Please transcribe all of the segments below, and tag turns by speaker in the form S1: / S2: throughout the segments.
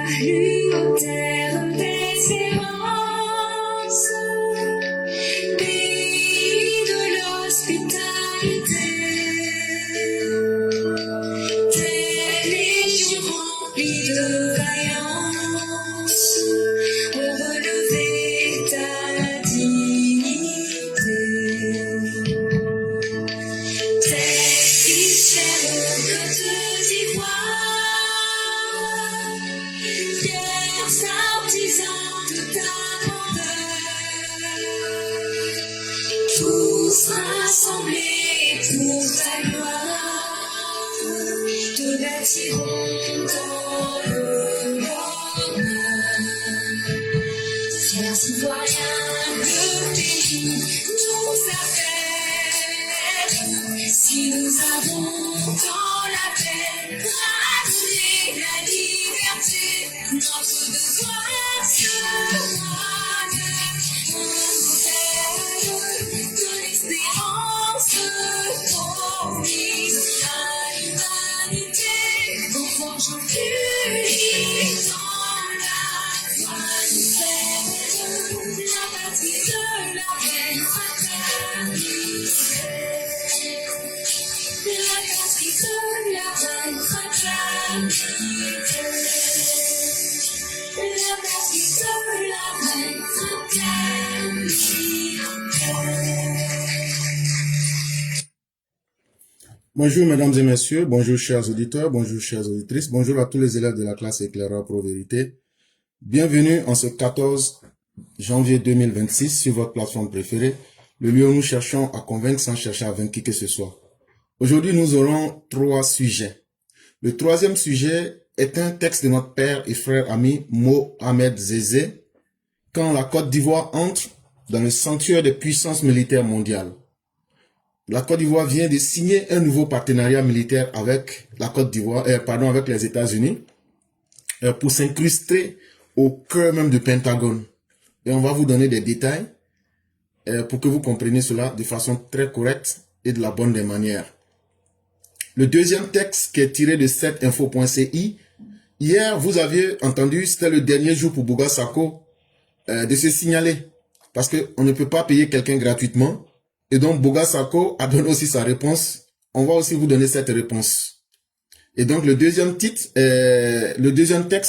S1: Salut aux terres d'espérance, pays de l'hospitalité, tes légions remplies de vaillance ont relevé ta dignité. Tes fils chers aux côtes d'Ivoire, fiers artisans de ta grandeur, tous rassemblés pour ta gloire, te bâtirons dans le bonheur. Fiers citoyens, le pays nous appelle. Si nous avons dans la paix ramené la liberté, notre devoir sera d'être un modèle de l'espérance promise à l'humanité, en forgeant unis dans la foi nouvelle, la patrie de la reine fraternité. La patrie de la reine fraternité. La patrie de la reine fraternité.
S2: Bonjour mesdames et messieurs, bonjour chers auditeurs, bonjour chères auditrices, bonjour à tous les élèves de la classe Éclaireur Pro Vérité. Bienvenue en ce 14 janvier 2026 sur votre plateforme préférée, le lieu où nous cherchons à convaincre sans chercher à vaincre qui que ce soit. Aujourd'hui, nous aurons 3 sujets. Le troisième sujet est un texte de notre père et frère ami Mohamed Zézé, quand la Côte d'Ivoire entre dans le sanctuaire des puissances militaires mondiales. La Côte d'Ivoire vient de signer un nouveau partenariat militaire avec la Côte d'Ivoire, avec les États-Unis, pour s'incruster au cœur même du Pentagone. Et on va vous donner des détails pour que vous compreniez cela de façon très correcte et de la bonne des manières. Le deuxième texte qui est tiré de 7info.ci. Hier, vous aviez entendu, c'était le dernier jour pour Bouga Sako de se signaler. Parce qu'on ne peut pas payer quelqu'un gratuitement. Et donc, Bouga Sako a donné aussi sa réponse. On va aussi vous donner cette réponse. Et donc, le deuxième texte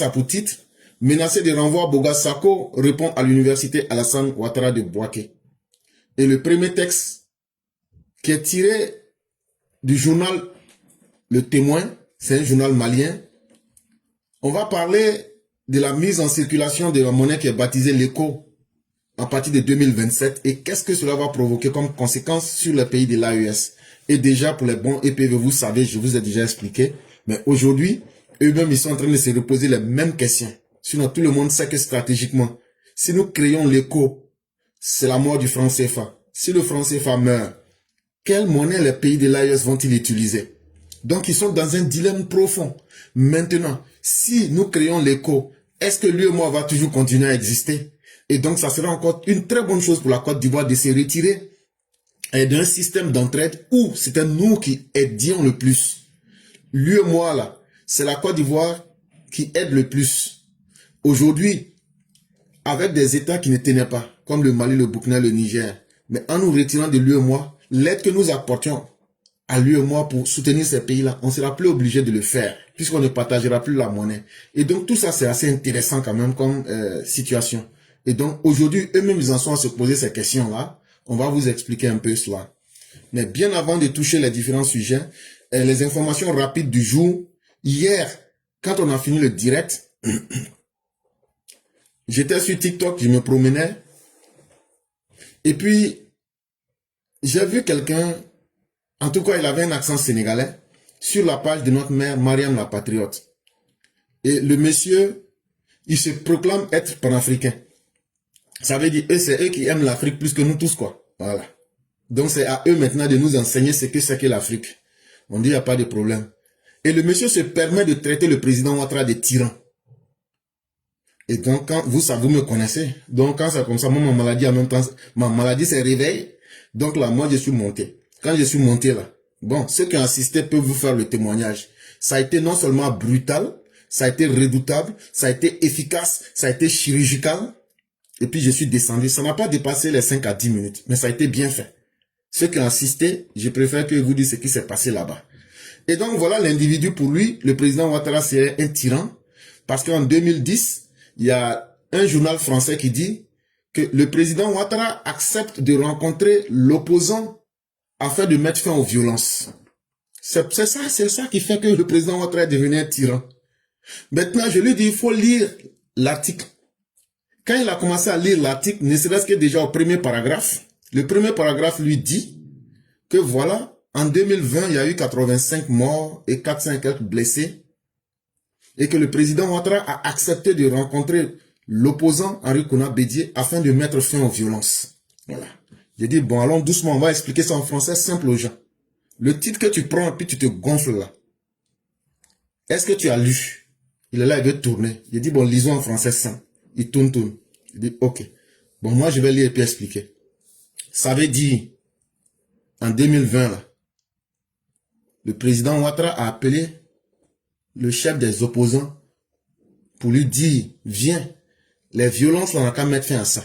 S2: a pour titre « Menacé de renvoi, Bouga Sako répond à l'université Alassane Ouattara de Bouaké ». Et le premier texte qui est tiré du journal Le Témoin, c'est un journal malien. On va parler de la mise en circulation de la monnaie qui est baptisée l'ECO à partir de 2027 et qu'est-ce que cela va provoquer comme conséquence sur les pays de l'AES. Et déjà pour les bons EPV, vous savez, je vous ai déjà expliqué, mais aujourd'hui, eux-mêmes, ils sont en train de se reposer les mêmes questions. Sinon, tout le monde sait que stratégiquement, si nous créons l'ECO, c'est la mort du franc CFA. Si le franc CFA meurt, quelle monnaie les pays de l'AES vont-ils utiliser? Donc, ils sont dans un dilemme profond. Maintenant, si nous créons l'ECO, est-ce que l'UEMOA va toujours continuer à exister? Et donc, ça sera encore une très bonne chose pour la Côte d'Ivoire de se retirer d'un système d'entraide où c'était nous qui aidions le plus. L'UEMOA, là, c'est la Côte d'Ivoire qui aide le plus. Aujourd'hui, avec des États qui ne tenaient pas, comme le Mali, le Burkina, le Niger, mais en nous retirant de l'UEMOA, l'aide que nous apportions à l'UEMOA pour soutenir ces pays-là, on ne sera plus obligé de le faire, puisqu'on ne partagera plus la monnaie. Et donc, tout ça, c'est assez intéressant quand même comme situation. Et donc, aujourd'hui, eux-mêmes, ils en sont à se poser ces questions-là. On va vous expliquer un peu cela. Mais bien avant de toucher les différents sujets, les informations rapides du jour. Hier, quand on a fini le direct, j'étais sur TikTok, je me promenais. Et puis, j'ai vu quelqu'un, en tout cas, il avait un accent sénégalais, sur la page de notre mère, Mariam la Patriote. Et le monsieur, il se proclame être panafricain. Ça veut dire, c'est eux qui aiment l'Afrique plus que nous tous, quoi. Voilà. Donc, c'est à eux maintenant de nous enseigner ce que c'est que l'Afrique. On dit, il n'y a pas de problème. Et le monsieur se permet de traiter le président Ouattara de tyran. Et donc, quand vous me connaissez. Donc, quand c'est comme ça, moi, ma maladie, en même temps, ma maladie se réveille. Donc là, moi, je suis monté. Quand je suis monté là, bon, ceux qui ont assisté peuvent vous faire le témoignage. Ça a été non seulement brutal, ça a été redoutable, ça a été efficace, ça a été chirurgical. Et puis je suis descendu. Ça n'a pas dépassé les 5 à 10 minutes, mais ça a été bien fait. Ceux qui ont assisté, je préfère que vous dites ce qui s'est passé là-bas. Et donc voilà l'individu pour lui, le président Ouattara c'est un tyran, parce qu'en 2010, il y a un journal français qui dit que le président Ouattara accepte de rencontrer l'opposant afin de mettre fin aux violences. C'est ça qui fait que le président Ouattara est devenu un tyran. Maintenant, je lui dis, il faut lire l'article. Quand il a commencé à lire l'article, ne serait-ce que déjà au premier paragraphe, le premier paragraphe lui dit que voilà, en 2020, il y a eu 85 morts et 400 et quelques blessés, et que le président Ouattara a accepté de rencontrer l'opposant Henri Konan Bédié afin de mettre fin aux violences. Voilà. J'ai dit, bon, allons doucement, on va expliquer ça en français simple aux gens. Le titre que tu prends et puis tu te gonfles là. Est-ce que tu as lu? Il est là, il veut tourner. J'ai dit, bon, lisons en français simple. Il tourne. Il dit, ok. Bon, moi, je vais lire et puis expliquer. Ça veut dire, en 2020, là, le président Ouattara a appelé le chef des opposants pour lui dire, viens, les violences, là, on n'a qu'à mettre fin à ça.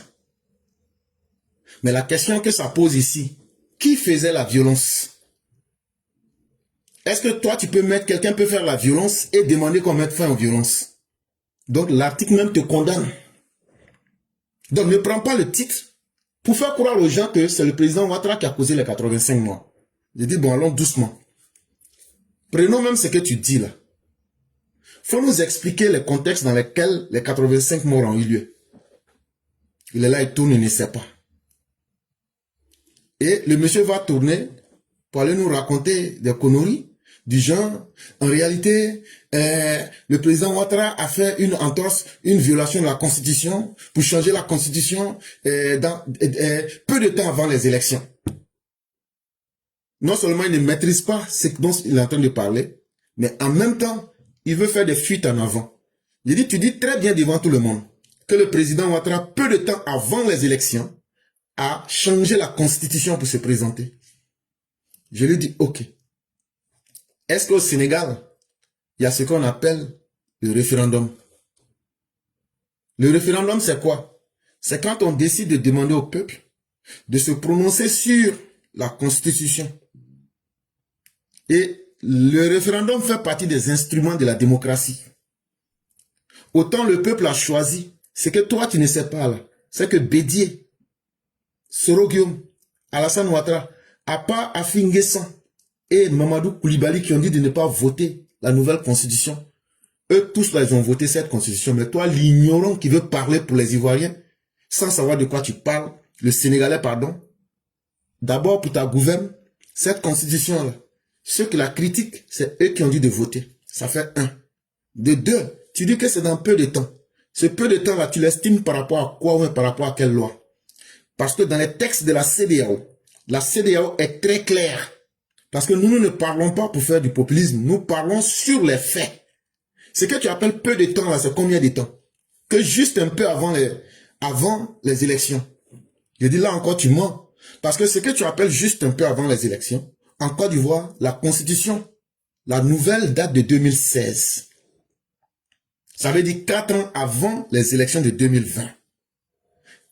S2: Mais la question que ça pose ici, qui faisait la violence? Est-ce que toi, tu peux mettre, quelqu'un peut faire la violence et demander qu'on mette fin aux violences? Donc, l'article même te condamne. Donc, ne prends pas le titre pour faire croire aux gens que c'est le président Ouattara qui a causé les 85 morts. Je dis, bon, allons doucement. Prenons même ce que tu dis là. Faut nous expliquer les contextes dans lesquels les 85 morts ont eu lieu. Il est là, il tourne, il ne sait pas. Et le monsieur va tourner pour aller nous raconter des conneries du genre, en réalité, le président Ouattara a fait une entorse, une violation de la Constitution pour changer la Constitution peu de temps avant les élections. Non seulement il ne maîtrise pas ce dont il est en train de parler, mais en même temps, il veut faire des fuites en avant. Il dit, tu dis très bien devant tout le monde que le président Ouattara, peu de temps avant les élections, a changé la Constitution pour se présenter. Je lui dis, ok. Est-ce qu'au Sénégal, il y a ce qu'on appelle le référendum? Le référendum, c'est quoi? C'est quand on décide de demander au peuple de se prononcer sur la Constitution. Et le référendum fait partie des instruments de la démocratie. Autant le peuple a choisi, c'est que toi, tu ne sais pas là. C'est que Bédié, Soro Guillaume, Alassane Ouattara, Apa Afinguessan et Mamadou Koulibaly qui ont dit de ne pas voter la nouvelle constitution. Eux tous là, ils ont voté cette constitution. Mais toi, l'ignorant qui veut parler pour les Ivoiriens, sans savoir de quoi tu parles, le Sénégalais, pardon, d'abord pour ta gouverne, cette constitution-là, ceux qui la critiquent, c'est eux qui ont dit de voter. Ça fait un. De deux, tu dis que c'est dans peu de temps. Ce peu de temps-là, tu l'estimes par rapport à quoi ou par rapport à quelle loi? Parce que dans les textes de la CEDEAO est très claire. Parce que nous ne parlons pas pour faire du populisme. Nous parlons sur les faits. Ce que tu appelles peu de temps, là, c'est combien de temps? Que juste un peu avant les élections. Je dis là encore, tu mens. Parce que ce que tu appelles juste un peu avant les élections, en Côte d'Ivoire, la Constitution, la nouvelle date de 2016. Ça veut dire 4 ans avant les élections de 2020.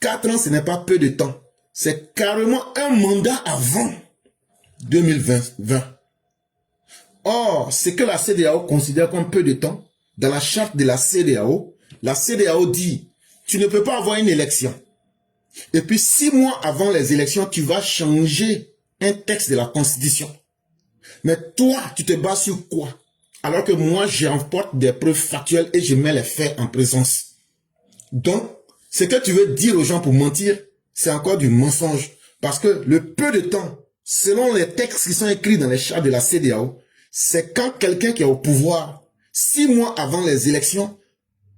S2: 4 ans, ce n'est pas peu de temps. C'est carrément un mandat avant 2020. Or, ce que la CEDEAO considère comme peu de temps, dans la charte de la CEDEAO dit, tu ne peux pas avoir une élection. Et puis 6 mois avant les élections, tu vas changer un texte de la Constitution. Mais toi, tu te bases sur quoi? Alors que moi, j'emporte des preuves factuelles et je mets les faits en présence. Donc, ce que tu veux dire aux gens pour mentir, c'est encore du mensonge. Parce que le peu de temps, selon les textes qui sont écrits dans les chartes de la CEDEAO, c'est quand quelqu'un qui est au pouvoir, 6 mois avant les élections,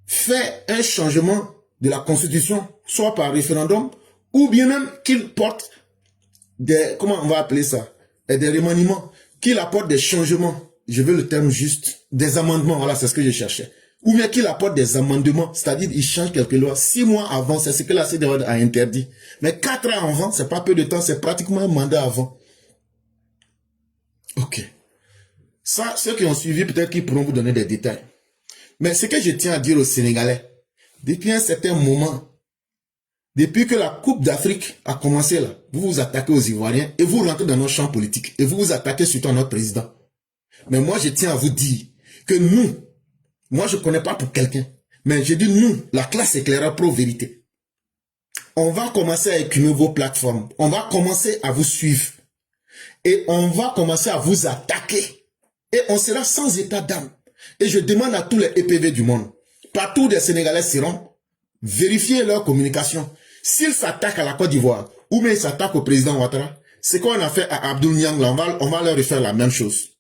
S2: fait un changement de la Constitution, soit par référendum, ou bien même qu'il porte des, comment on va appeler ça, des remaniements, qu'il apporte des changements, je veux le terme juste, des amendements, voilà, c'est ce que je cherchais. Ou bien qu'il apporte des amendements, c'est-à-dire il change quelques lois. 6 mois avant, c'est ce que la CEDEAO a interdit. Mais 4 ans avant, c'est pas peu de temps, c'est pratiquement un mandat avant. Ok. Ça, ceux qui ont suivi, peut-être qu'ils pourront vous donner des détails. Mais ce que je tiens à dire aux Sénégalais, depuis un certain moment, depuis que la Coupe d'Afrique a commencé là, vous vous attaquez aux Ivoiriens et vous rentrez dans nos champs politiques et vous vous attaquez surtout à notre président. Mais moi, je tiens à vous dire que nous, moi je ne connais pas pour quelqu'un, mais je dis nous, la classe éclaireur pro-vérité, on va commencer à écumer vos plateformes, on va commencer à vous suivre et on va commencer à vous attaquer et on sera sans état d'âme. Et je demande à tous les EPV du monde, partout où des Sénégalais seront, vérifiez leur communication. S'ils s'attaquent à la Côte d'Ivoire ou bien ils s'attaquent au président Ouattara, c'est qu'on a fait à Abdoul Niang, on va leur refaire la même chose.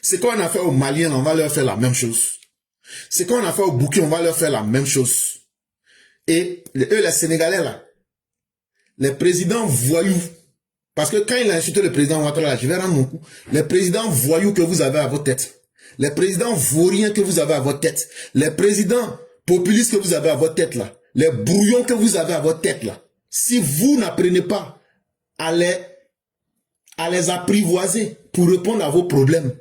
S2: C'est qu'on a fait aux Maliens, on va leur faire la même chose. C'est qu'on a fait aux Bouquets, on va leur faire la même chose. Et eux, les Sénégalais là, les présidents voyous, parce que quand il a insulté le président Ouattara, je vais rendre mon coup, les présidents voyous que vous avez à votre tête, les présidents vauriens que vous avez à votre tête, les présidents populistes que vous avez à votre tête là, les brouillons que vous avez à votre tête là, si vous n'apprenez pas à les apprivoiser pour répondre à vos problèmes,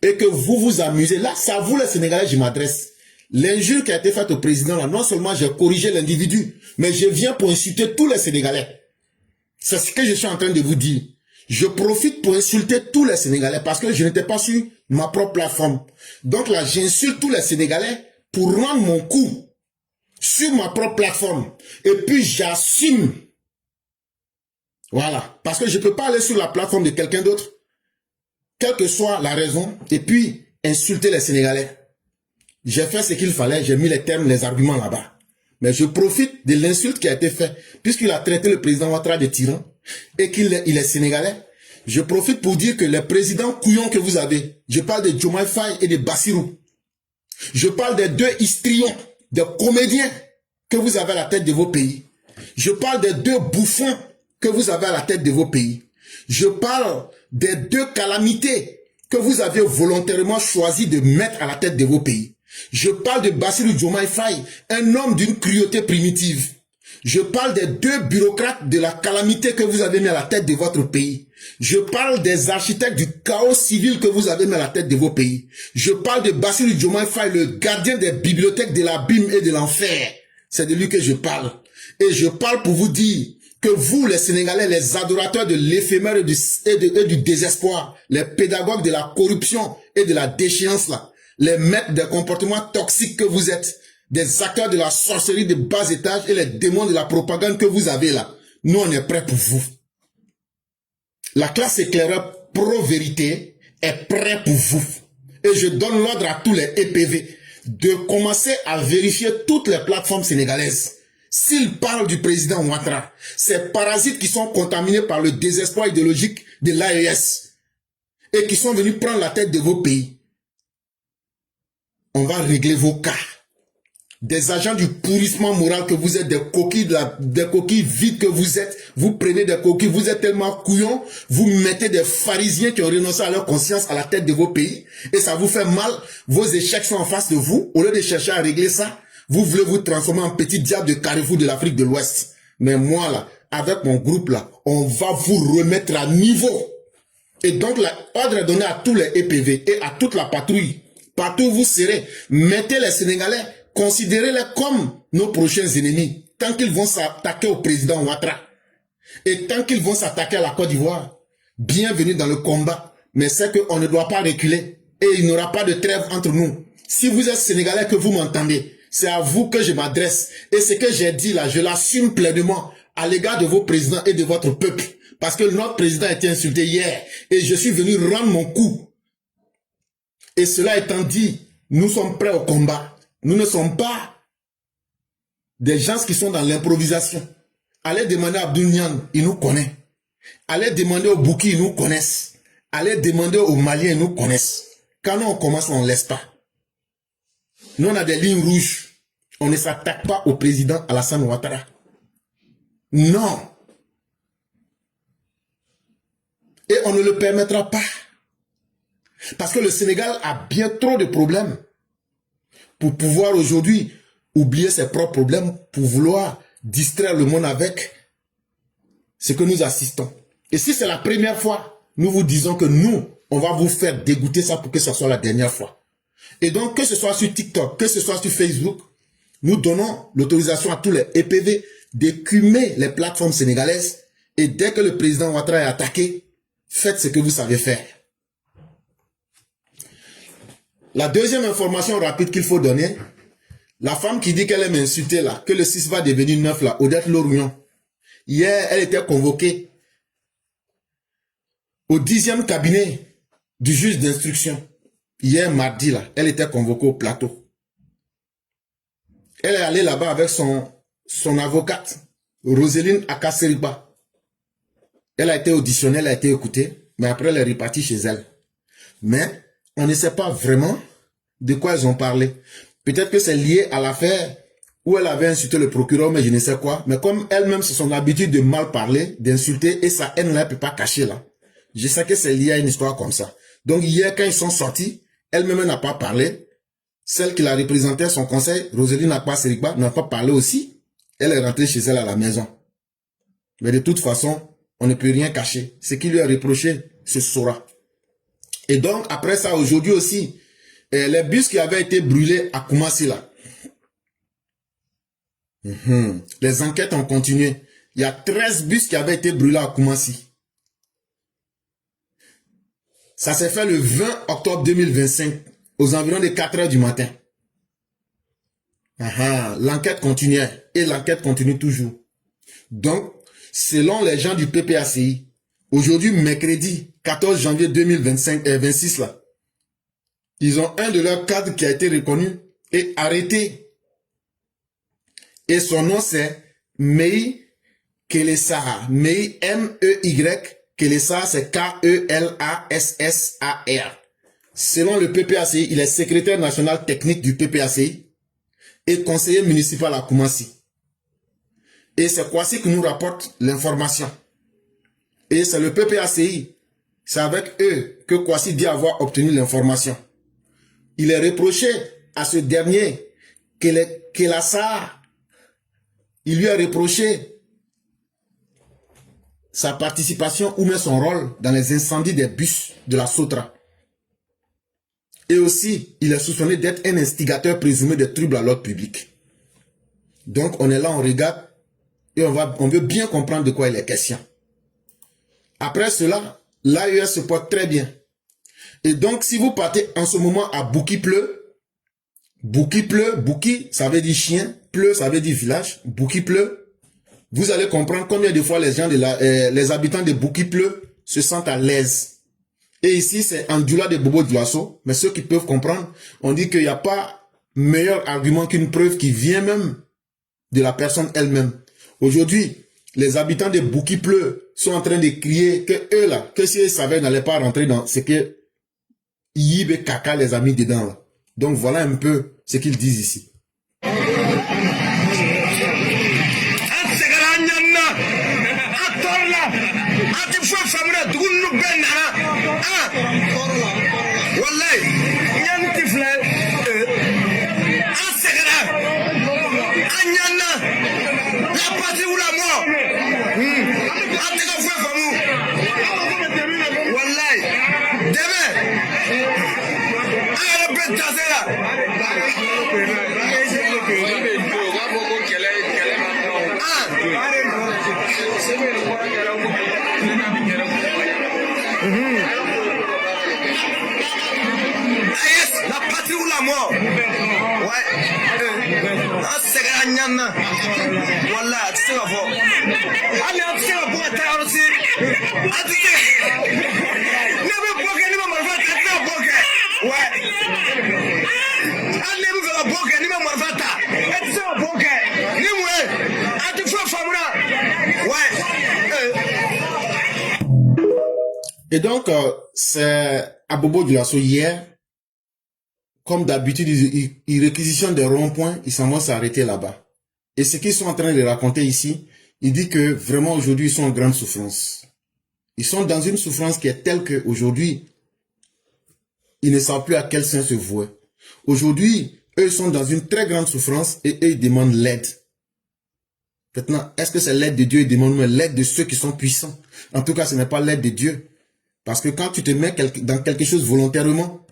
S2: et que vous vous amusez, là, c'est à vous les Sénégalais, je m'adresse. L'injure qui a été faite au président, là, non seulement j'ai corrigé l'individu, mais je viens pour insulter tous les Sénégalais. C'est ce que je suis en train de vous dire. Je profite pour insulter tous les Sénégalais parce que je n'étais pas sur ma propre plateforme. Donc là, j'insulte tous les Sénégalais pour rendre mon coup sur ma propre plateforme. Et puis, j'assume. Voilà. Parce que je ne peux pas aller sur la plateforme de quelqu'un d'autre, quelle que soit la raison, et puis insulter les Sénégalais. J'ai fait ce qu'il fallait, j'ai mis les termes, les arguments là-bas. Mais je profite de l'insulte qui a été faite, puisqu'il a traité le président Ouattara de tyran, et qu'il est sénégalais. Je profite pour dire que les présidents couillons que vous avez, je parle de Diomaye Faye et de Bassirou, je parle des deux histrions, des comédiens que vous avez à la tête de vos pays. Je parle des deux bouffons que vous avez à la tête de vos pays. Je parle des deux calamités que vous avez volontairement choisi de mettre à la tête de vos pays. Je parle de Bassirou Diomaye Faye, un homme d'une cruauté primitive. Je parle des deux bureaucrates de la calamité que vous avez mis à la tête de votre pays. Je parle des architectes du chaos civil que vous avez mis à la tête de vos pays. Je parle de Bassirou Diomaye Faye, le gardien des bibliothèques de l'abîme et de l'enfer. C'est de lui que je parle. Et je parle pour vous dire que vous, les Sénégalais, les adorateurs de l'éphémère et du désespoir, les pédagogues de la corruption et de la déchéance, là, les maîtres des comportements toxiques que vous êtes, des acteurs de la sorcellerie de bas étage et les démons de la propagande que vous avez là, nous on est prêts pour vous. La classe éclaireur pro-vérité est prête pour vous. Et je donne l'ordre à tous les EPV de commencer à vérifier toutes les plateformes sénégalaises. S'ils parlent du président Ouattara, ces parasites qui sont contaminés par le désespoir idéologique de l'AES et qui sont venus prendre la tête de vos pays, on va régler vos cas. Des agents du pourrissement moral que vous êtes, des coquilles vides que vous êtes, vous prenez des coquilles, vous êtes tellement couillons, vous mettez des pharisiens qui ont renoncé à leur conscience à la tête de vos pays, et ça vous fait mal, vos échecs sont en face de vous, au lieu de chercher à régler ça, vous voulez vous transformer en petit diable de Carrefour de l'Afrique de l'Ouest. Mais moi là, avec mon groupe là, on va vous remettre à niveau. Et donc l'ordre est donné à tous les EPV et à toute la patrouille. Partout où vous serez, mettez les Sénégalais, considérez-les comme nos prochains ennemis. Tant qu'ils vont s'attaquer au président Ouattara et tant qu'ils vont s'attaquer à la Côte d'Ivoire, bienvenue dans le combat. Mais c'est qu'on ne doit pas reculer et il n'y aura pas de trêve entre nous. Si vous êtes Sénégalais que vous m'entendez, c'est à vous que je m'adresse. Et ce que j'ai dit là, je l'assume pleinement à l'égard de vos présidents et de votre peuple. Parce que notre président a été insulté hier et je suis venu rendre mon coup. Et cela étant dit, nous sommes prêts au combat. Nous ne sommes pas des gens qui sont dans l'improvisation. Allez demander à Abdoul Niang, il nous connaît. Allez demander aux Bouki, ils nous connaissent. Allez demander aux Maliens, ils nous connaissent. Quand on commence, on ne laisse pas. Nous, on a des lignes rouges. On ne s'attaque pas au président Alassane Ouattara. Non. Et on ne le permettra pas. Parce que le Sénégal a bien trop de problèmes pour pouvoir aujourd'hui oublier ses propres problèmes pour vouloir distraire le monde avec ce que nous assistons. Et si c'est la première fois, nous vous disons que nous, on va vous faire dégoûter ça pour que ce soit la dernière fois. Et donc, que ce soit sur TikTok, que ce soit sur Facebook, nous donnons l'autorisation à tous les EPV d'écumer les plateformes sénégalaises. Et dès que le président Ouattara est attaqué, faites ce que vous savez faire. La deuxième information rapide qu'il faut donner, la femme qui dit qu'elle aime insulter là, que le 6 va devenir 9 là, Odette Lorion. Hier, elle était convoquée au 10e cabinet du juge d'instruction. Hier, mardi là, elle était convoquée au plateau. Elle est allée là-bas avec son avocate, Roselyne Akaseriba. Elle a été auditionnée, elle a été écoutée, mais après elle est repartie chez elle. Mais on ne sait pas vraiment de quoi ils ont parlé. Peut-être que c'est lié à l'affaire où elle avait insulté le procureur, mais je ne sais quoi. Mais comme elle-même, c'est son habitude de mal parler, d'insulter, et sa haine ne peut pas cacher là. Je sais que c'est lié à une histoire comme ça. Donc hier, quand ils sont sortis, elle-même n'a pas parlé. Celle qui la représentait, son conseil, Roselyne Akaseriba, n'a pas parlé aussi. Elle est rentrée chez elle à la maison. Mais de toute façon, on ne peut rien cacher. Ce qui lui a reproché se saura. Et donc, après ça, aujourd'hui aussi, les bus qui avaient été brûlés à Koumassi là. Les enquêtes ont continué. Il y a 13 bus qui avaient été brûlés à Koumassi. Ça s'est fait le 20 octobre 2025, aux environs de 4 heures du matin. L'enquête continuait et l'enquête continue toujours. Donc, selon les gens du PPACI, aujourd'hui, mercredi 14 janvier 2026 là, ils ont un de leurs cadres qui a été reconnu et arrêté. Et son nom c'est Mei Kelessar. Mei M-E-Y. Kelessar c'est K-E-L-A-S-S-A-R. Selon le PPACI, il est secrétaire national technique du PPACI et conseiller municipal à Koumassi. Et c'est Kwasi qui nous rapporte l'information. Et c'est le PPACI. C'est avec eux que Kwasi dit avoir obtenu l'information. Il est reproché à ce dernier Kelessar. Il lui a reproché sa participation ou même son rôle dans les incendies des bus de la Sotra. Et aussi, il est soupçonné d'être un instigateur présumé de troubles à l'ordre public. Donc, on est là, on regarde et on veut bien comprendre de quoi il est question. Après cela, l'AES se porte très bien. Et donc, si vous partez en ce moment à Bouki-Pleu, Bouki, ça veut dire chien, Pleu, ça veut dire village, Bouki-Pleu, vous allez comprendre combien de fois les gens les habitants de Bouki-Pleu se sentent à l'aise. Et ici, c'est Andula de Bobo Dioulasso, mais ceux qui peuvent comprendre, on dit qu'il n'y a pas meilleur argument qu'une preuve qui vient même de la personne elle-même. Aujourd'hui, les habitants de Bouki-Pleu sont en train de crier que eux là, que si ils savaient, n'allaient pas rentrer dans ce que Yib et Kaka les a mis dedans là. Donc voilà un peu ce qu'ils disent ici.
S3: La patrie ou la mort. Ouais. C'est gagnant. Voilà, tu sais la voix. Allez, tu sais la voix, t'as aussi. Tu sais. Ne me bloquez, ne me marvata, tu sais la bloquer. Ouais. Allez, vous la bloquer, ne me marvata. Tu sais la bloquer. Ni moi. Tu fais famille. Ouais.
S2: Et donc, c'est à Bobo Dioulasso hier. Comme d'habitude, ils réquisitionnent des ronds-points, ils s'en vont s'arrêter là-bas. Et ce qu'ils sont en train de raconter ici, il dit que vraiment aujourd'hui, ils sont en grande souffrance. Ils sont dans une souffrance qui est telle qu'aujourd'hui, ils ne savent plus à quel sein se vouer. Aujourd'hui, eux sont dans une très grande souffrance et eux, ils demandent l'aide. Maintenant, est-ce que c'est l'aide de Dieu? Ils demandent l'aide de ceux qui sont puissants. En tout cas, ce n'est pas l'aide de Dieu. Parce que quand tu te mets dans quelque chose volontairement,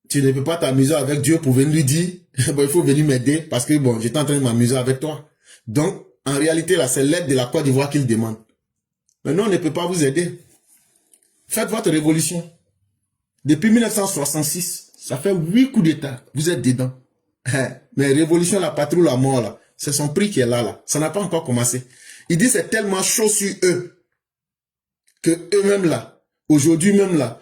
S2: tu ne peux pas t'amuser avec Dieu pour venir lui dire, bon, il faut venir m'aider parce que bon, j'étais en train de m'amuser avec toi. Donc, en réalité, là, c'est l'aide de la Côte d'Ivoire qu'il demande. Mais non, on ne peut pas vous aider. Faites votre révolution. Depuis 1966, ça fait 8 coups d'État. Vous êtes dedans. Mais révolution, la patrouille, la mort, là, c'est son prix qui est là. Ça n'a pas encore commencé. Il dit c'est tellement chaud sur eux que eux-mêmes là, aujourd'hui même là,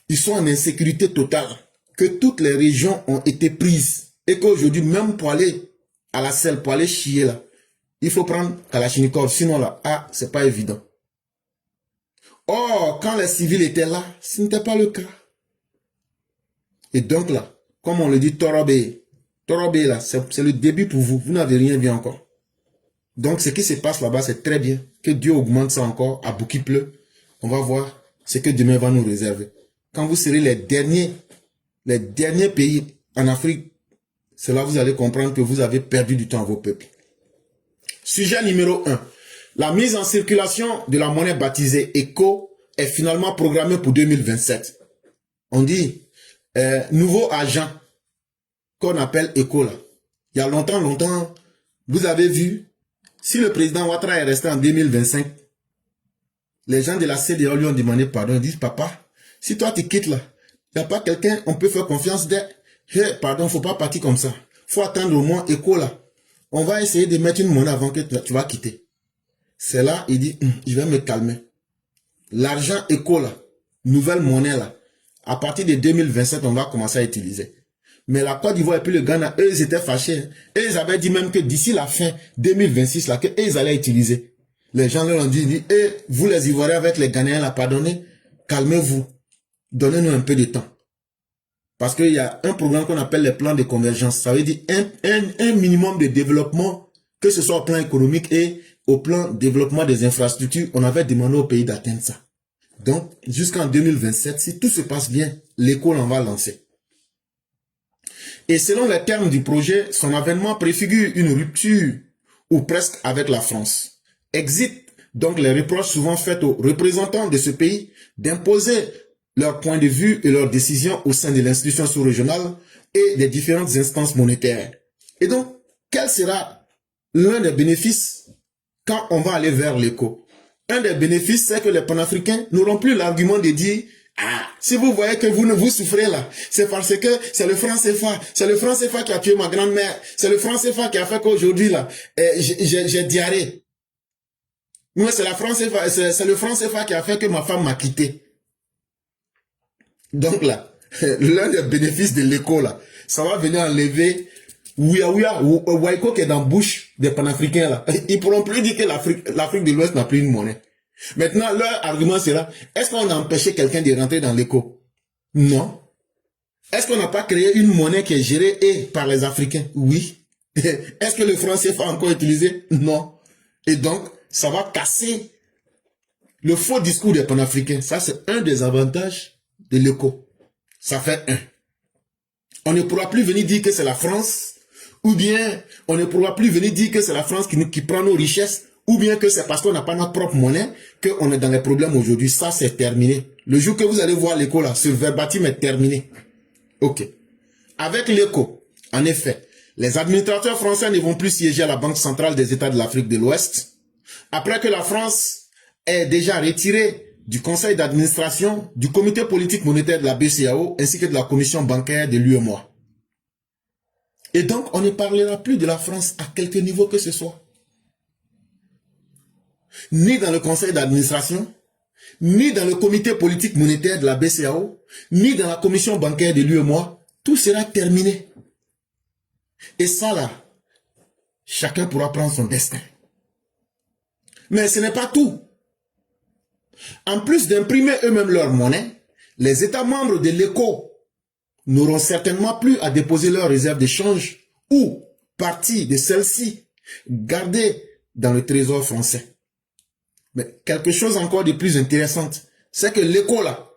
S2: ils sont en insécurité totale. Que toutes les régions ont été prises. Et qu'aujourd'hui, même pour aller à la selle, pour aller chier là, il faut prendre Kalachnikov. Sinon là, c'est pas évident. Or, quand les civils étaient là, ce n'était pas le cas. Et donc là, comme on le dit, Torobé là, c'est le début pour vous. Vous n'avez rien vu encore. Donc, ce qui se passe là-bas, c'est très bien. Que Dieu augmente ça encore à bout qui pleut. On va voir ce que demain va nous réserver. Quand vous serez les derniers pays en Afrique, c'est là que vous allez comprendre que vous avez perdu du temps à vos peuples. Sujet numéro 1. La mise en circulation de la monnaie baptisée ECO est finalement programmée pour 2027. On dit, nouveau agent qu'on appelle ECO là. Il y a longtemps, vous avez vu, si le président Ouattara est resté en 2025, les gens de la CEDEAO lui ont demandé pardon. Ils disent, papa, si toi tu quittes là, il n'y a pas quelqu'un, on peut faire confiance hey, pardon, faut pas partir comme ça. Faut attendre au moins ECO là. On va essayer de mettre une monnaie avant que tu vas quitter. C'est là, il dit, je vais me calmer. L'argent ECO là, nouvelle monnaie là, à partir de 2027, on va commencer à utiliser. Mais la Côte d'Ivoire et puis le Ghana, eux, ils étaient fâchés. Et ils avaient dit même que d'ici la fin 2026, là, qu'ils allaient utiliser. Les gens leur ont dit, vous les Ivoiriens avec les Ghanéens, là, pardonnez, calmez-vous. Donnez-nous un peu de temps. Parce qu'il y a un programme qu'on appelle les plans de convergence. Ça veut dire un minimum de développement, que ce soit au plan économique et au plan développement des infrastructures. On avait demandé au pays d'atteindre ça. Donc, jusqu'en 2027, si tout se passe bien, l'école en va lancer. Et selon les termes du projet, son avènement préfigure une rupture, ou presque, avec la France. Exit donc les reproches souvent faits aux représentants de ce pays d'imposer leur point de vue et leurs décisions au sein de l'institution sous-régionale et des différentes instances monétaires. Et donc, quel sera l'un des bénéfices quand on va aller vers l'éco? Un des bénéfices, c'est que les panafricains n'auront plus l'argument de dire si vous voyez que vous souffrez là, c'est parce que c'est le franc CFA. C'est le franc CFA qui a tué ma grand-mère. C'est le franc CFA qui a fait qu'aujourd'hui là, j'ai diarrhée. Moi, c'est le franc CFA qui a fait que ma femme m'a quitté. Donc là, l'un des bénéfices de l'éco là, ça va venir enlever Ouya ou Waiko qui est dans la bouche des panafricains là. Ils pourront plus dire que l'Afrique de l'Ouest n'a plus une monnaie. Maintenant, leur argument sera, est-ce qu'on a empêché quelqu'un de rentrer dans l'éco? Non. Est-ce qu'on n'a pas créé une monnaie qui est gérée par les Africains? Oui. Est-ce que le franc CFA a encore utilisé? Non. Et donc, ça va casser le faux discours des panafricains. Ça, c'est un des avantages de l'éco. Ça fait un. On ne pourra plus venir dire que c'est la France, ou bien on ne pourra plus venir dire que c'est la France qui prend nos richesses, ou bien que c'est parce qu'on n'a pas notre propre monnaie qu'on est dans les problèmes aujourd'hui. Ça, c'est terminé. Le jour que vous allez voir l'éco là, ce verbatim est terminé. Ok. Avec l'éco, en effet, les administrateurs français ne vont plus siéger à la Banque centrale des États de l'Afrique de l'Ouest. Après que la France ait déjà retiré du conseil d'administration, du comité politique monétaire de la BCEAO, ainsi que de la commission bancaire de l'UEMOA. Et donc, on ne parlera plus de la France à quelque niveau que ce soit. Ni dans le conseil d'administration, ni dans le comité politique monétaire de la BCEAO, ni dans la commission bancaire de l'UEMOA, tout sera terminé. Et ça là, chacun pourra prendre son destin. Mais ce n'est pas tout. En plus d'imprimer eux-mêmes leur monnaie, les États membres de l'éco n'auront certainement plus à déposer leurs réserves de change ou partie de celles-ci gardées dans le trésor français. Mais quelque chose encore de plus intéressant, c'est que l'éco là,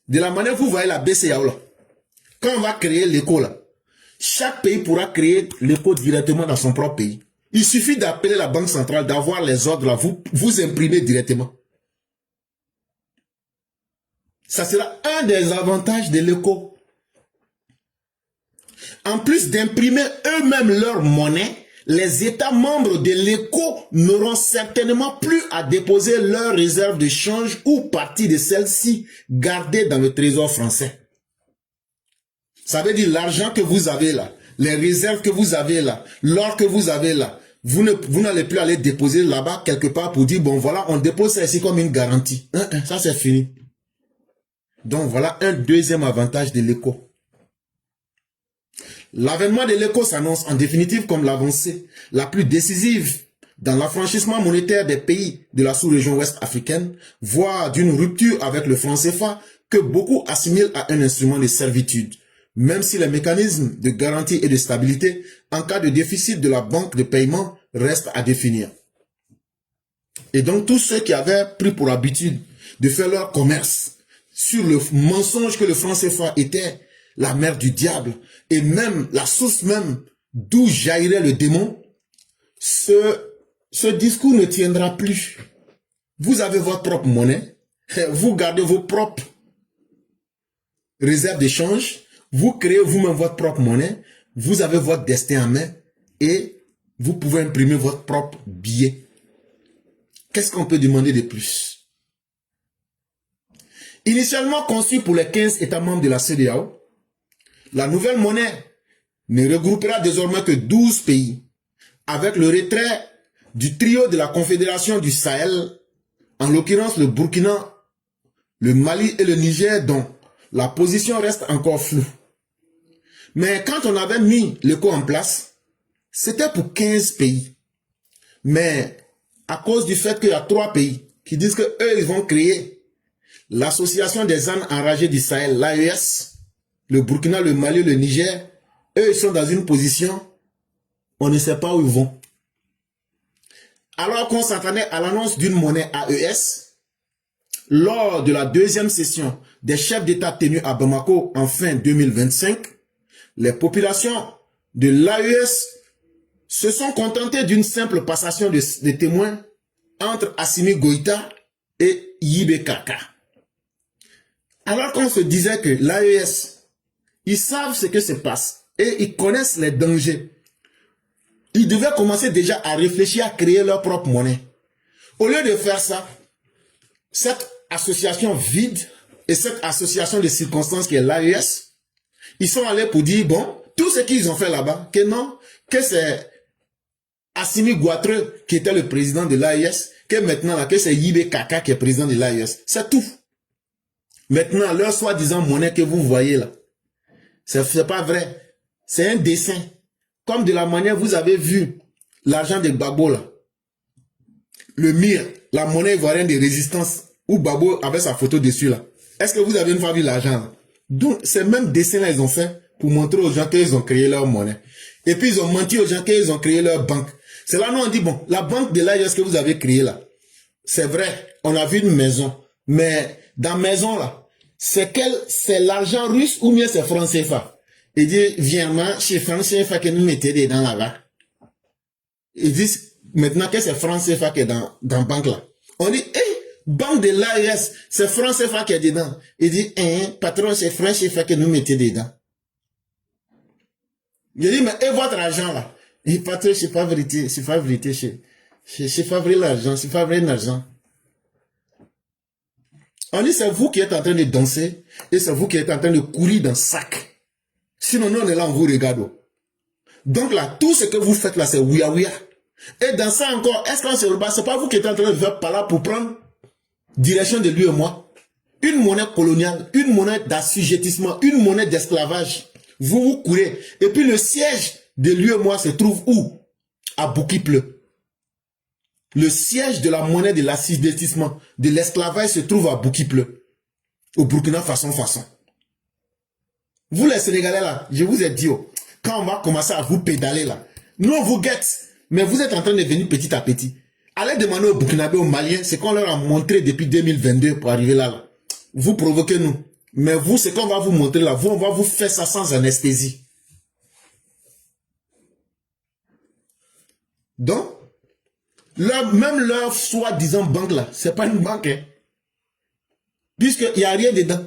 S2: de la manière que vous voyez la BCEAO là, quand on va créer l'éco là, chaque pays pourra créer l'éco directement dans son propre pays. Il suffit d'appeler la banque centrale, d'avoir les ordres là, vous imprimez directement. Ça sera un des avantages de l'éco. En plus d'imprimer eux-mêmes leur monnaie, les États membres de l'ECO n'auront certainement plus à déposer leurs réserves de change ou partie de celles-ci gardées dans le trésor français. Ça veut dire l'argent que vous avez là, les réserves que vous avez là, l'or que vous avez là, vous n'allez plus aller déposer là-bas quelque part pour dire, bon voilà, on dépose ça ici comme une garantie. Ça c'est fini. Donc voilà un deuxième avantage de l'ECO. L'avènement de l'ECO s'annonce en définitive comme l'avancée la plus décisive dans l'affranchissement monétaire des pays de la sous-région ouest africaine, voire d'une rupture avec le franc CFA que beaucoup assimilent à un instrument de servitude, même si les mécanismes de garantie et de stabilité en cas de déficit de la banque de paiement restent à définir. Et donc tous ceux qui avaient pris pour habitude de faire leur commerce sur le mensonge que le franc CFA était la mère du diable, et même la source même d'où jaillirait le démon, ce discours ne tiendra plus. Vous avez votre propre monnaie, vous gardez vos propres réserves d'échange, vous créez vous-même votre propre monnaie, vous avez votre destin en main, et vous pouvez imprimer votre propre billet. Qu'est-ce qu'on peut demander de plus? Initialement conçue pour les 15 États membres de la CEDEAO, la nouvelle monnaie ne regroupera désormais que 12 pays, avec le retrait du trio de la Confédération du Sahel, en l'occurrence le Burkina, le Mali et le Niger, dont la position reste encore floue. Mais quand on avait mis l'ECO en place, c'était pour 15 pays. Mais à cause du fait qu'il y a 3 pays qui disent qu'eux, ils vont créer l'association des ânes enragés du Sahel, l'AES, le Burkina, le Mali, le Niger, eux, ils sont dans une position, on ne sait pas où ils vont. Alors qu'on s'attendait à l'annonce d'une monnaie AES, lors de la deuxième session des chefs d'État tenus à Bamako en fin 2025, les populations de l'AES se sont contentées d'une simple passation de témoins entre Assimi Goïta et Yibé Kaka. Alors qu'on se disait que l'AES, ils savent ce que se passe et ils connaissent les dangers. Ils devaient commencer déjà à réfléchir à créer leur propre monnaie. Au lieu de faire ça, cette association vide et cette association de circonstances qui est l'AES, ils sont allés pour dire, bon, tout ce qu'ils ont fait là-bas, que non, que c'est Assimi Goïta qui était le président de l'AES, que maintenant, là, que c'est Yibé Kaka qui est président de l'AES. C'est tout. Maintenant, leur soi-disant monnaie que vous voyez là, c'est pas vrai. C'est un dessin. Comme de la manière vous avez vu l'argent de Gbagbo là. Le MIR, la monnaie ivoirienne de résistance, où Gbagbo avait sa photo dessus là. Est-ce que vous avez une fois vu l'argent là? Donc, ces mêmes dessins là, ils ont fait pour montrer aux gens qu'ils ont créé leur monnaie. Et puis, ils ont menti aux gens qu'ils ont créé leur banque. C'est là nous on dit, bon, la banque de l'AES que vous avez créée là, c'est vrai, on a vu une maison. Mais dans la maison là, c'est l'argent russe ou bien c'est franc CFA. Il dit, virement chez franc CFA que nous mettez dedans là-bas. Ils disent, maintenant que c'est franc CFA qui est dans la banque là. On dit, banque de l'AES, c'est franc CFA qui est dedans. Il dit, patron, c'est franc CFA que nous mettez dedans. Il dit, mais et votre argent là? Il dit, patron, c'est pas vérité, c'est pas vérité, c'est pas vrai l'argent, c'est pas vrai l'argent. On dit, c'est vous qui êtes en train de danser et c'est vous qui êtes en train de courir dans le sac. Sinon, nous, on est là, on vous regarde. Donc là, tout ce que vous faites là, c'est ouya ouya. Et dans ça encore, est-ce qu'on se rebat? C'est pas vous qui êtes en train de faire par là pour prendre direction de lui et moi. Une monnaie coloniale, une monnaie d'assujettissement, une monnaie d'esclavage. Vous courez. Et puis le siège de lui et moi se trouve où? À Boukiple. Le siège de la monnaie de l'assujettissement, de l'esclavage se trouve à Boukiple. Au Burkina Faso. Vous les Sénégalais là, je vous ai dit, quand on va commencer à vous pédaler là, nous on vous guette, mais vous êtes en train de venir petit à petit. Allez demander aux Burkinabés, aux Maliens, ce qu'on leur a montré depuis 2022 pour arriver là. Vous provoquez nous. Mais vous, ce qu'on va vous montrer là, vous, on va vous faire ça sans anesthésie. Donc, même leur soi-disant banque là, c'est pas une banque. Hein. Puisqu'il n'y a rien dedans.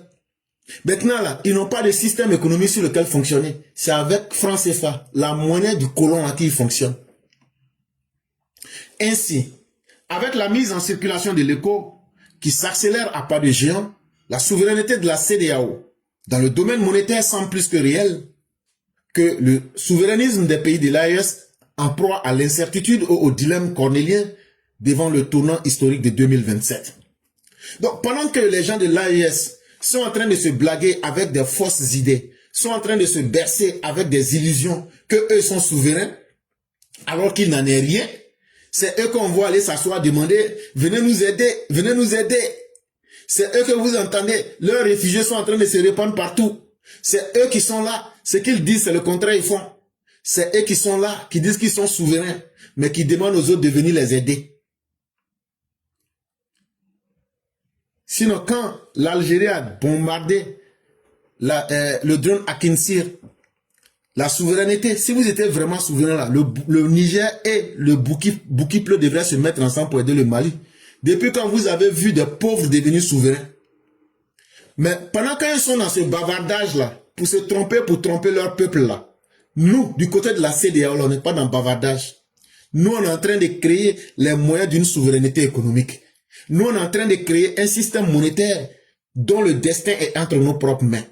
S2: Maintenant, là, ils n'ont pas de système économique sur lequel fonctionner. C'est avec franc CFA, la monnaie du colon à qui ils fonctionnent. Ainsi, avec la mise en circulation de l'éco qui s'accélère à pas de géant, la souveraineté de la CEDEAO dans le domaine monétaire semble plus que réel que le souverainisme des pays de l'AES en proie à l'incertitude ou au dilemme cornélien devant le tournant historique de 2027. Donc, pendant que les gens de l'AES sont en train de se blaguer avec des fausses idées, sont en train de se bercer avec des illusions que eux sont souverains, alors qu'il n'en est rien, c'est eux qu'on voit aller s'asseoir, demander, venez nous aider, venez nous aider. C'est eux que vous entendez, leurs réfugiés sont en train de se répandre partout. C'est eux qui sont là, ce qu'ils disent, c'est le contraire, ils font. C'est eux qui sont là, qui disent qu'ils sont souverains, mais qui demandent aux autres de venir les aider. Sinon, quand l'Algérie a bombardé le drone à Kinsir, la souveraineté, si vous étiez vraiment souverain là, le Niger et le Boukiplo devraient se mettre ensemble pour aider le Mali. Depuis quand vous avez vu des pauvres devenir souverains. Mais pendant qu'ils sont dans ce bavardage là, pour se tromper, pour tromper leur peuple là, nous, du côté de la CEDEAO, on n'est pas dans le bavardage. Nous, on est en train de créer les moyens d'une souveraineté économique. Nous, on est en train de créer un système monétaire dont le destin est entre nos propres mains.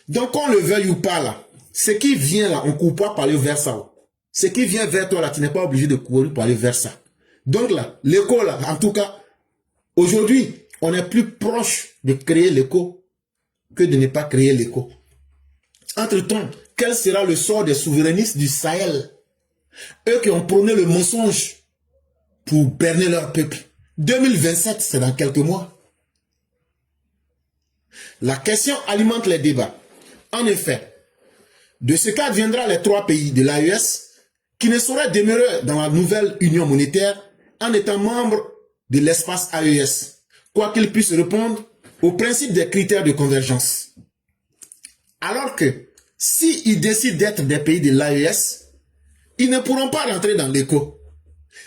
S2: Donc, qu'on le veuille ou pas là, ce qui vient là, on ne court pas pour aller vers ça. Ce qui vient vers toi là, tu n'es pas obligé de courir pour aller vers ça. Donc là, l'éco là, en tout cas, aujourd'hui, on est plus proche de créer l'éco que de ne pas créer l'éco. Entre-temps, quel sera le sort des souverainistes du Sahel? Eux qui ont prôné le mensonge pour berner leur peuple. 2027, c'est dans quelques mois. La question alimente les débats. En effet, de ce qu'adviendra les trois pays de l'AES qui ne sauraient demeurer dans la nouvelle union monétaire en étant membres de l'espace AES, quoi qu'ils puissent répondre au principe des critères de convergence. Alors que, s'ils décident d'être des pays de l'AES, ils ne pourront pas rentrer dans l'éco.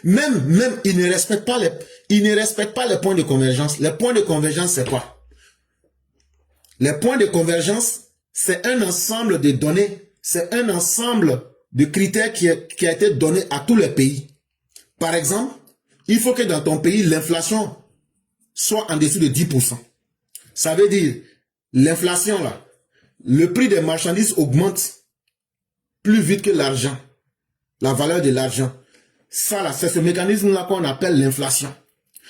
S2: Même, ils ne respectent pas les points de convergence. Les points de convergence, c'est quoi? Les points de convergence, c'est un ensemble de données, c'est un ensemble de critères qui a été donné à tous les pays. Par exemple, il faut que dans ton pays, l'inflation soit en dessous de 10%. Ça veut dire, l'inflation là, le prix des marchandises augmente plus vite que l'argent, la valeur de l'argent. Ça là, c'est ce mécanisme-là qu'on appelle l'inflation.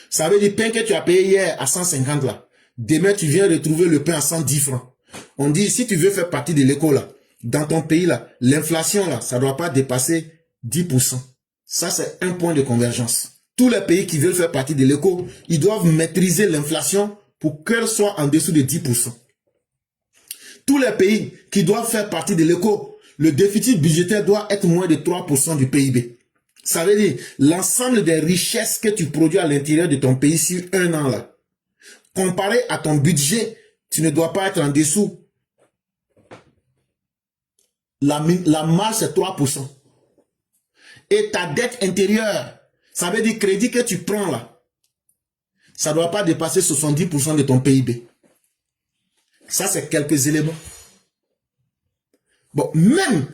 S2: Ça veut dire, pain que tu as payé hier à 150 là, demain tu viens retrouver le pain à 110 francs. On dit, si tu veux faire partie de l'éco là, dans ton pays là, l'inflation là, ça ne doit pas dépasser 10%. Ça, c'est un point de convergence. Tous les pays qui veulent faire partie de l'éco, ils doivent maîtriser l'inflation pour qu'elle soit en dessous de 10%. Tous les pays qui doivent faire partie de l'éco, le déficit budgétaire doit être moins de 3% du PIB. Ça veut dire l'ensemble des richesses que tu produis à l'intérieur de ton pays sur un an là. Comparé à ton budget, tu ne dois pas être en dessous. La marge c'est 3%. Et ta dette intérieure, ça veut dire crédit que tu prends là, ça ne doit pas dépasser 70% de ton PIB. Ça, c'est quelques éléments. Bon, même,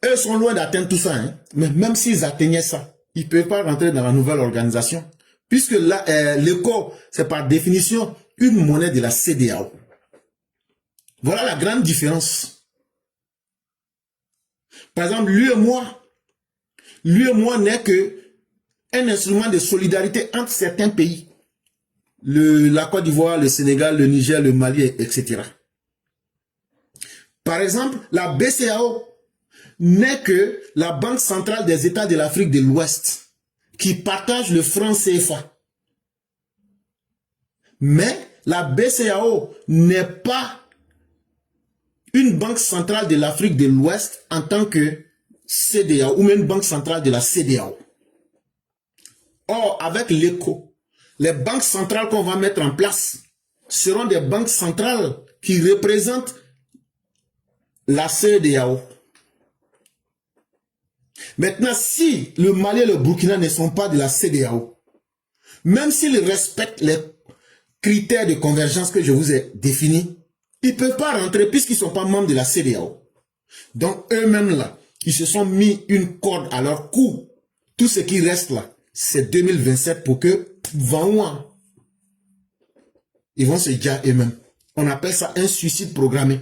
S2: eux sont loin d'atteindre tout ça. Hein, mais même s'ils atteignaient ça, ils ne peuvent pas rentrer dans la nouvelle organisation. Puisque là, l'éco, c'est par définition une monnaie de la CEDEAO. Voilà la grande différence. Par exemple, l'UEMOA n'est que un instrument de solidarité entre certains pays. La Côte d'Ivoire, le Sénégal, le Niger, le Mali, etc. Par exemple, la BCEAO n'est que la Banque centrale des États de l'Afrique de l'Ouest qui partage le franc CFA. Mais la BCEAO n'est pas une banque centrale de l'Afrique de l'Ouest en tant que CEDEAO ou même une banque centrale de la CEDEAO. Or, avec l'éco, les banques centrales qu'on va mettre en place seront des banques centrales qui représentent la CEDEAO. Maintenant, si le Mali et le Burkina ne sont pas de la CEDEAO, même s'ils respectent les critères de convergence que je vous ai définis, Ils ne peuvent pas rentrer puisqu'ils ne sont pas membres de la CEDEAO. Donc, eux-mêmes, là, ils se sont mis une corde à leur cou. Tout ce qui reste là, c'est 2027 pour que, ils vont se dire eux-mêmes. On appelle ça un suicide programmé.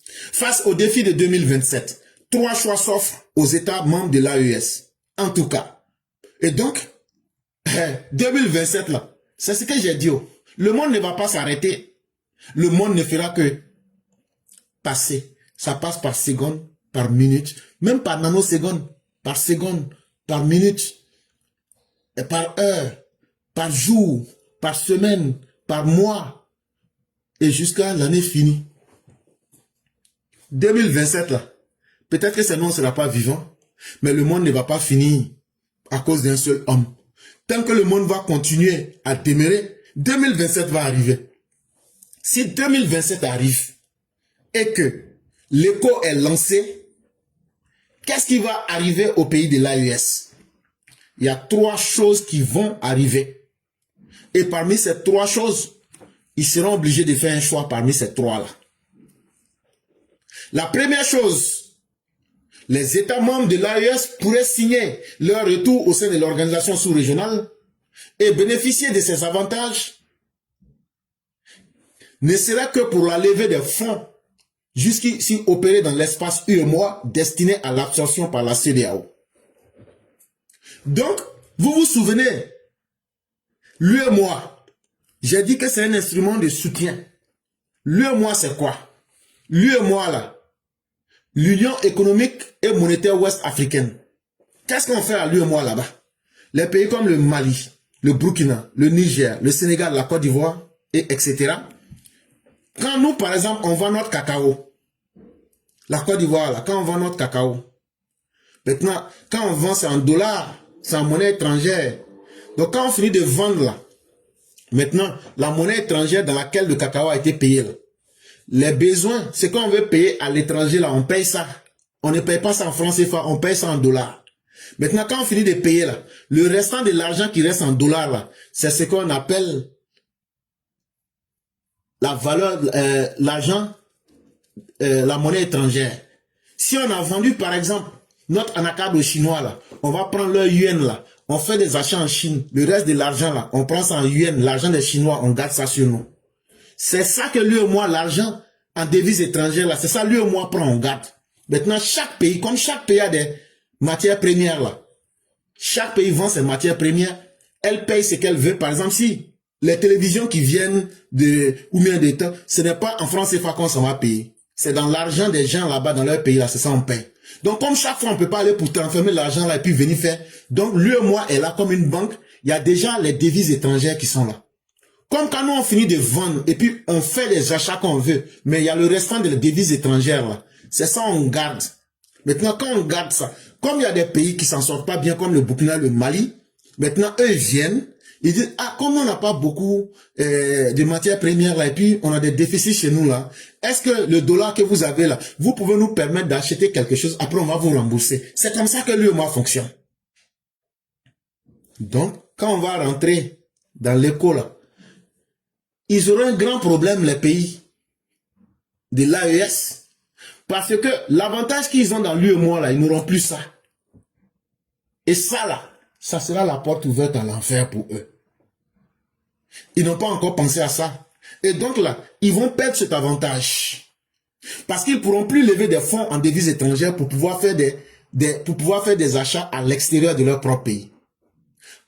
S2: Face au défi de 2027, 3 choix s'offrent aux États membres de l'AES. En tout cas. Et donc, 2027 là, c'est ce que j'ai dit. Le monde ne va pas s'arrêter. Le monde ne fera que passer. Ça passe par seconde, par minute, même par nanoseconde, par minute, et par heure, par jour, par semaine, par mois, et jusqu'à l'année finie. 2027 là, peut-être que ce nom ne sera pas vivant, mais le monde ne va pas finir à cause d'un seul homme. Tant que le monde va continuer à demeurer, 2027 va arriver. Si 2027 arrive et que l'écho est lancé, qu'est-ce qui va arriver au pays de l'AES? Il y a 3 choses qui vont arriver. Et parmi ces 3 choses, ils seront obligés de faire un choix parmi ces 3-là. La première chose, les États membres de l'AES pourraient signer leur retour au sein de l'organisation sous-régionale et bénéficier de ces avantages ne serait que pour la levée des fonds jusqu'ici opérés dans l'espace UEMOA destiné à l'absorption par la CEDEAO. Donc, vous vous souvenez, l'UEMOA, j'ai dit que c'est un instrument de soutien. L'UEMOA, c'est quoi? L'UEMOA, là, l'Union économique et monétaire ouest africaine. Qu'est-ce qu'on fait à l'UEMOA là-bas? Les pays comme le Mali, le Burkina, le Niger, le Sénégal, la Côte d'Ivoire, et etc. Quand nous, par exemple, on vend notre cacao, la Côte d'Ivoire, là, quand on vend notre cacao, maintenant, quand on vend, c'est en dollars, c'est en monnaie étrangère. Donc, quand on finit de vendre, là, maintenant, la monnaie étrangère dans laquelle le cacao a été payé, là, les besoins, c'est quand on veut payer à l'étranger, là, on paye ça. On ne paye pas ça en francs CFA, on paye ça en dollars. Maintenant, quand on finit de payer, là, le restant de l'argent qui reste en dollars, là, c'est ce qu'on appelle la valeur, l'argent, la monnaie étrangère. Si on a vendu, par exemple, notre anacarde aux Chinois, là, on va prendre leur yuan, là, on fait des achats en Chine, le reste de l'argent, là, on prend ça en yuan, l'argent des Chinois, on garde ça sur nous. C'est ça que l'UEMOA, l'argent en devise étrangère, là, c'est ça l'UEMOA prend, on garde. Maintenant, chaque pays, comme chaque pays a des matières premières, là, chaque pays vend ses matières premières, elle paye ce qu'elle veut. Par exemple, si les télévisions qui viennent de ou bien de temps, ce n'est pas en France CFA qu'on s'en va payer. C'est dans l'argent des gens là-bas, dans leur pays, là, c'est ça on paye. Donc, comme chaque fois, on ne peut pas aller pour transformer l'argent là et puis venir faire. Donc, l'UEMOA est là comme une banque. Il y a déjà les devises étrangères qui sont là. Comme quand nous on finit de vendre et puis on fait les achats qu'on veut, mais il y a le restant de les devises étrangères là. C'est ça on garde. Maintenant quand on garde ça, comme il y a des pays qui s'en sortent pas bien comme le Burkina, le Mali, maintenant eux ils viennent, ils disent ah comme on n'a pas beaucoup de matières premières là et puis on a des déficits chez nous là, est-ce que le dollar que vous avez là, vous pouvez nous permettre d'acheter quelque chose, après on va vous rembourser. C'est comme ça que l'UEMOA fonctionne. Donc quand on va rentrer dans l'éco là, ils auront un grand problème, les pays de l'AES, parce que l'avantage qu'ils ont dans l'UEMOA, là, ils n'auront plus ça. Et ça, là, ça sera la porte ouverte à l'enfer pour eux. Ils n'ont pas encore pensé à ça. Et donc là, ils vont perdre cet avantage. Parce qu'ils ne pourront plus lever des fonds en devises étrangères pour pouvoir faire des achats à l'extérieur de leur propre pays.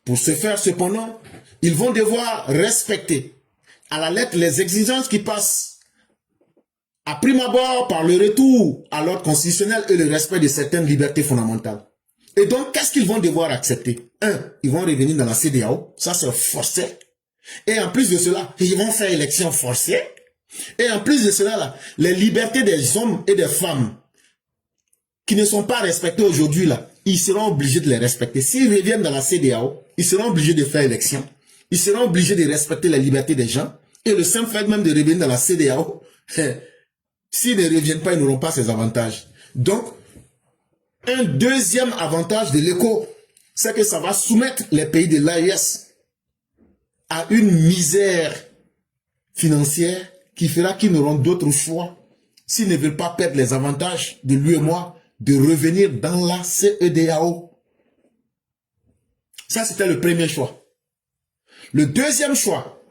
S2: Pour ce faire, cependant, ils vont devoir respecter à la lettre les exigences qui passent à prime abord par le retour à l'ordre constitutionnel et le respect de certaines libertés fondamentales. Et donc, qu'est-ce qu'ils vont devoir accepter? 1. Ils vont revenir dans la CEDEAO, ça c'est forcé. Et en plus de cela, ils vont faire élection forcée. Et en plus de cela, là, les libertés des hommes et des femmes qui ne sont pas respectées aujourd'hui, là, ils seront obligés de les respecter. S'ils reviennent dans la CEDEAO, ils seront obligés de faire élection. Ils seront obligés de respecter la liberté des gens. Et le simple fait même de revenir dans la CEDEAO, s'ils ne reviennent pas, ils n'auront pas ces avantages. Donc, un deuxième avantage de l'éco, c'est que ça va soumettre les pays de l'AES à une misère financière qui fera qu'ils n'auront d'autre choix, s'ils ne veulent pas perdre les avantages de l'UEMOA, de revenir dans la CEDEAO. Ça, c'était le premier choix. Le deuxième choix,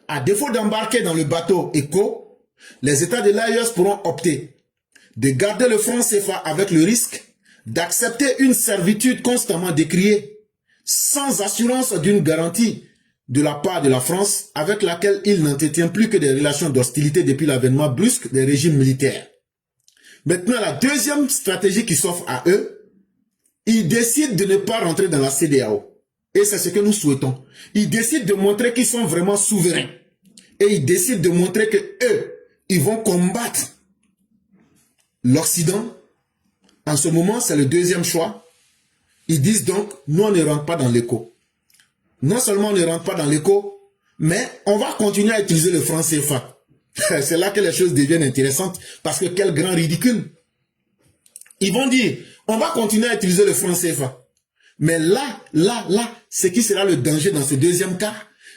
S2: à défaut d'embarquer dans le bateau ECO, les États de l'AES pourront opter de garder le franc CFA avec le risque d'accepter une servitude constamment décriée, sans assurance d'une garantie de la part de la France, avec laquelle il n'entretient plus que des relations d'hostilité depuis l'avènement brusque des régimes militaires. Maintenant, la deuxième stratégie qui s'offre à eux, ils décident de ne pas rentrer dans la CEDEAO. Et c'est ce que nous souhaitons. Ils décident de montrer qu'ils sont vraiment souverains. Et ils décident de montrer que eux, ils vont combattre l'Occident. En ce moment, c'est le deuxième choix. Ils disent donc, nous on ne rentre pas dans l'éco. Non seulement on ne rentre pas dans l'éco, mais on va continuer à utiliser le franc CFA. C'est là que les choses deviennent intéressantes, parce que quel grand ridicule. Ils vont dire, on va continuer à utiliser le franc CFA. Mais là, ce qui sera le danger dans ce deuxième cas,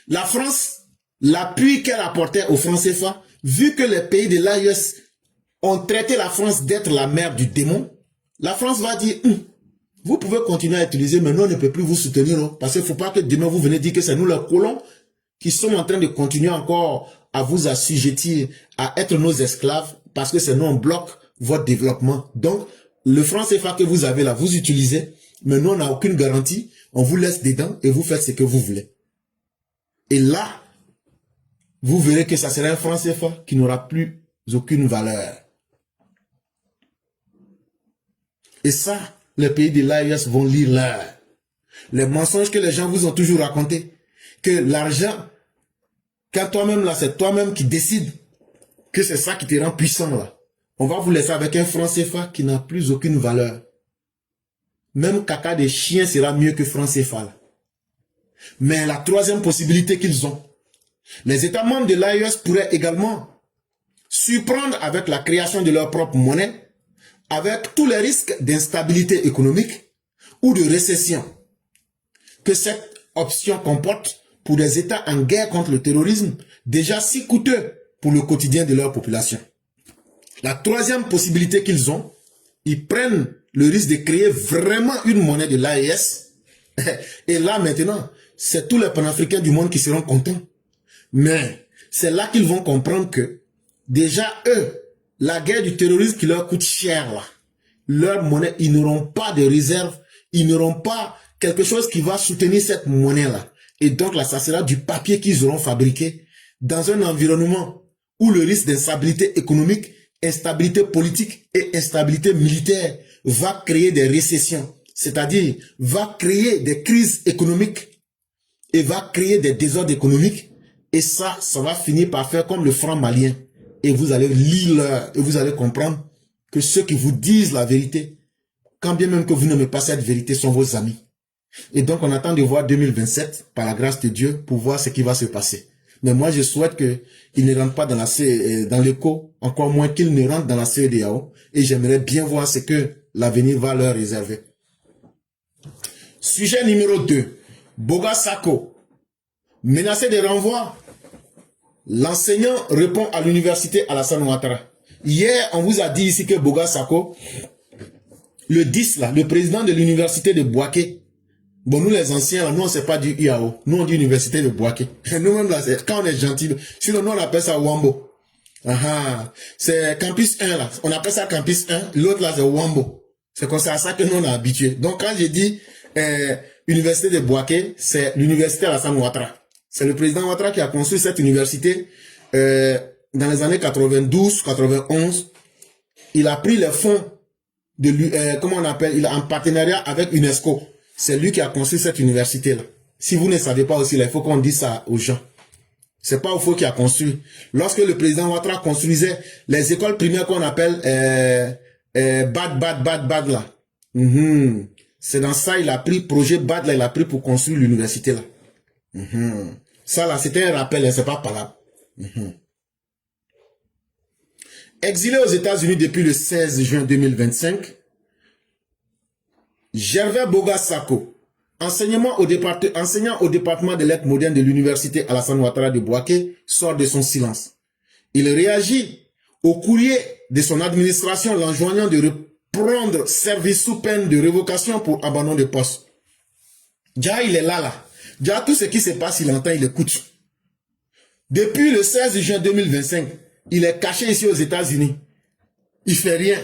S2: la France, l'appui qu'elle apportait au franc CFA, vu que les pays de l'AES ont traité la France d'être la mère du démon, la France va dire, vous pouvez continuer à utiliser, mais nous, on ne peut plus vous soutenir, non? Parce qu'il ne faut pas que demain, vous venez dire que c'est nous, les colons, qui sommes en train de continuer encore à vous assujettir, à être nos esclaves, parce que c'est nous, on bloque votre développement. Donc, le franc CFA que vous avez là, vous utilisez, mais nous, on n'a aucune garantie, on vous laisse dedans et vous faites ce que vous voulez. Et là, vous verrez que ça sera un franc CFA qui n'aura plus aucune valeur. Et ça, les pays de l'AES vont lire là. Les mensonges que les gens vous ont toujours racontés. Que l'argent, quand toi-même là, c'est toi-même qui décides que c'est ça qui te rend puissant là. On va vous laisser avec un franc CFA qui n'a plus aucune valeur. Même caca des chiens sera mieux que franc CFA là. Mais la troisième possibilité qu'ils ont, les États membres de l'AES pourraient également surprendre avec la création de leur propre monnaie, avec tous les risques d'instabilité économique ou de récession que cette option comporte pour des États en guerre contre le terrorisme, déjà si coûteux pour le quotidien de leur population. La troisième possibilité qu'ils ont, ils prennent le risque de créer vraiment une monnaie de l'AES. Et là maintenant, c'est tous les panafricains du monde qui seront contents. Mais c'est là qu'ils vont comprendre que déjà eux, la guerre du terrorisme qui leur coûte cher là, leur monnaie, ils n'auront pas de réserve, ils n'auront pas quelque chose qui va soutenir cette monnaie là. Et donc là, ça sera du papier qu'ils auront fabriqué dans un environnement où le risque d'instabilité économique, instabilité politique et instabilité militaire va créer des récessions, c'est-à-dire va créer des crises économiques et va créer des désordres économiques. Et ça va finir par faire comme le franc malien. Et vous allez lire et vous allez comprendre que ceux qui vous disent la vérité, quand bien même que vous n'aimez pas cette vérité, sont vos amis. Et donc on attend de voir 2027, par la grâce de Dieu, pour voir ce qui va se passer. Mais moi je souhaite qu'ils ne rentrent pas dans l'éco, encore moins qu'ils ne rentrent dans la CEDEAO. Et j'aimerais bien voir ce que l'avenir va leur réserver. Sujet numéro 2. Boga Sako. Menacé de renvoi. L'enseignant répond à l'université Alassane Ouattara. Hier, on vous a dit ici que Boga Sako, le 10 là, le président de l'université de Bouaké, bon, nous les anciens là, nous on sait pas du IAO, nous on dit université de Bouaké. Nous-mêmes là, quand on est gentil, sinon nous on appelle ça Wambo. C'est campus 1 là, on appelle ça campus 1, l'autre là c'est Wambo. C'est comme ça, à ça que nous on est habitués. Donc quand j'ai dit université de Bouaké, c'est l'université Alassane Ouattara. C'est le président Ouattara qui a construit cette université dans les années 92, 91. Il a pris les fonds de comment on appelle, il a en partenariat avec UNESCO. C'est lui qui a construit cette université-là. Si vous ne savez pas aussi, là, il faut qu'on dise ça aux gens. C'est pas Oufo qui a construit. Lorsque le président Ouattara construisait les écoles primaires qu'on appelle BAD là. C'est dans ça, il a pris projet BAD là, il a pris pour construire l'université là. Ça là, c'était un rappel, hein, c'est pas par Exilé aux États-Unis depuis le 16 juin 2025, Gervais Boga Sako, enseignant au département de lettres modernes de l'université Alassane Ouattara de Bouaké, sort de son silence. Il réagit au courrier de son administration l'enjoignant de reprendre service sous peine de révocation pour abandon de poste. Déjà, il est là. Déjà, tout ce qui se passe, il entend, il écoute. Depuis le 16 juin 2025, il est caché ici aux États-Unis. Il fait rien.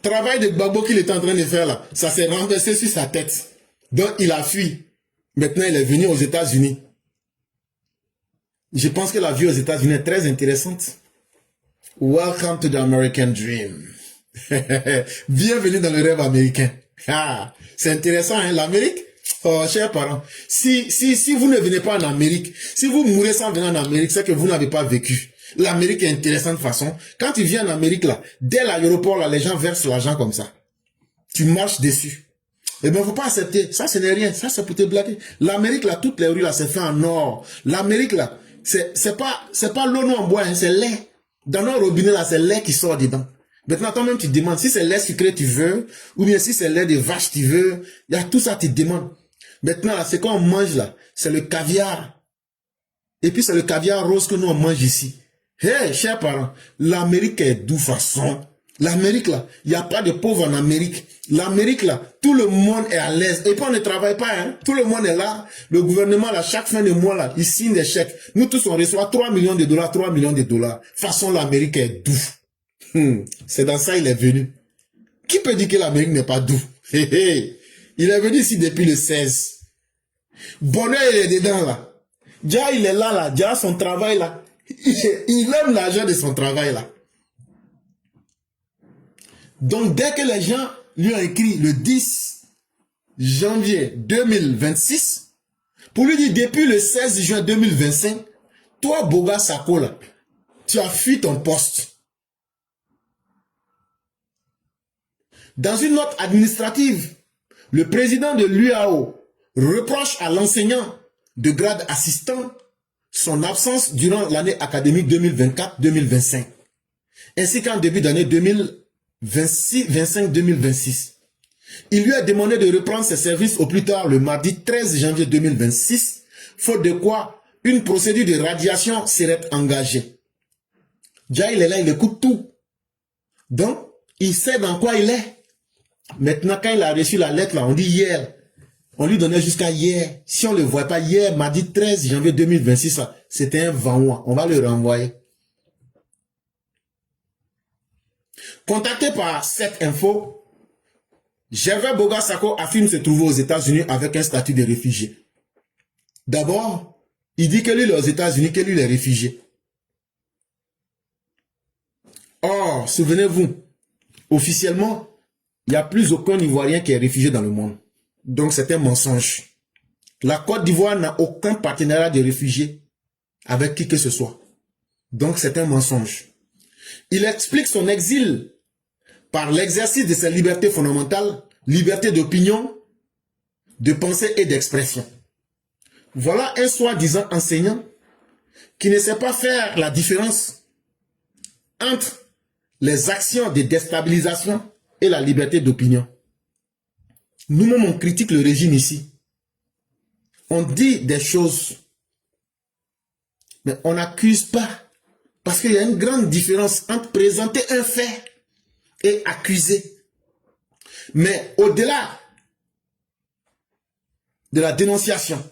S2: Travail de Gbagbo qu'il était en train de faire là, ça s'est renversé sur sa tête. Donc, il a fui. Maintenant, il est venu aux États-Unis. Je pense que la vie aux États-Unis est très intéressante. Welcome to the American Dream. Bienvenue dans le rêve américain. Ah, c'est intéressant, hein, l'Amérique. Oh, chers parents, si vous ne venez pas en Amérique, si vous mourrez sans venir en Amérique, c'est que vous n'avez pas vécu. L'Amérique est intéressante de façon. Quand tu viens en Amérique, là, dès l'aéroport, là, les gens versent l'argent comme ça. Tu marches dessus. Eh bien, faut pas accepter. Ça, ce n'est rien. Ça, c'est pour te blaguer. L'Amérique, là, toutes les rues, là, c'est fait en or. L'Amérique, là, c'est pas l'eau nous en bois, hein, c'est lait. Dans nos robinets, là, c'est lait qui sort dedans. Maintenant, toi-même, tu te demandes si c'est lait sucré tu veux, ou bien si c'est lait de vache tu veux. Il y a tout ça, tu te demandes. Maintenant, là, c'est quoi on mange, là? C'est le caviar. Et puis, c'est le caviar rose que nous, on mange ici. Hey, chers parents, l'Amérique est d'où façon? L'Amérique, là, il n'y a pas de pauvres en Amérique. L'Amérique, là, tout le monde est à l'aise. Et puis, on ne travaille pas, hein. Tout le monde est là. Le gouvernement, là, chaque fin de mois, là, il signe des chèques. Nous tous, on reçoit 3 millions de dollars, 3 millions de dollars. Façon, l'Amérique est d'où? C'est dans ça il est venu. Qui peut dire que l'Amérique n'est pas d'où? Il est venu ici depuis le 16. Bonheur, il est dedans, là. Déjà, il est là. Déjà, son travail, là. Il aime l'argent de son travail, là. Donc, dès que les gens lui ont écrit le 10 janvier 2026, pour lui dire depuis le 16 juin 2025, toi, Boga Sako, là, tu as fui ton poste. Dans une note administrative, le président de l'UAO reproche à l'enseignant de grade assistant son absence durant l'année académique 2024-2025, ainsi qu'en début d'année 2025-2026. Il lui a demandé de reprendre ses services au plus tard le mardi 13 janvier 2026, faute de quoi une procédure de radiation serait engagée. Déjà, il est là, il écoute tout. Donc, il sait dans quoi il est. Maintenant, quand il a reçu la lettre, là, on dit hier. On lui donnait jusqu'à hier. Si on ne le voit pas hier, mardi 13 janvier 2026, c'était un vent. On va le renvoyer. Contacté par cette info, Gervais Boga Sako affirme se trouver aux États-Unis avec un statut de réfugié. D'abord, il dit que lui, il est aux États-Unis, que lui, il est réfugié. Or, souvenez-vous, officiellement, il n'y a plus aucun Ivoirien qui est réfugié dans le monde. Donc, c'est un mensonge. La Côte d'Ivoire n'a aucun partenariat de réfugiés avec qui que ce soit. Donc, c'est un mensonge. Il explique son exil par l'exercice de ses libertés fondamentales, liberté d'opinion, de pensée et d'expression. Voilà un soi-disant enseignant qui ne sait pas faire la différence entre les actions de déstabilisation et la liberté d'opinion. Nous-mêmes, on critique le régime ici. On dit des choses, mais on n'accuse pas. Parce qu'il y a une grande différence entre présenter un fait et accuser. Mais au-delà de la dénonciation,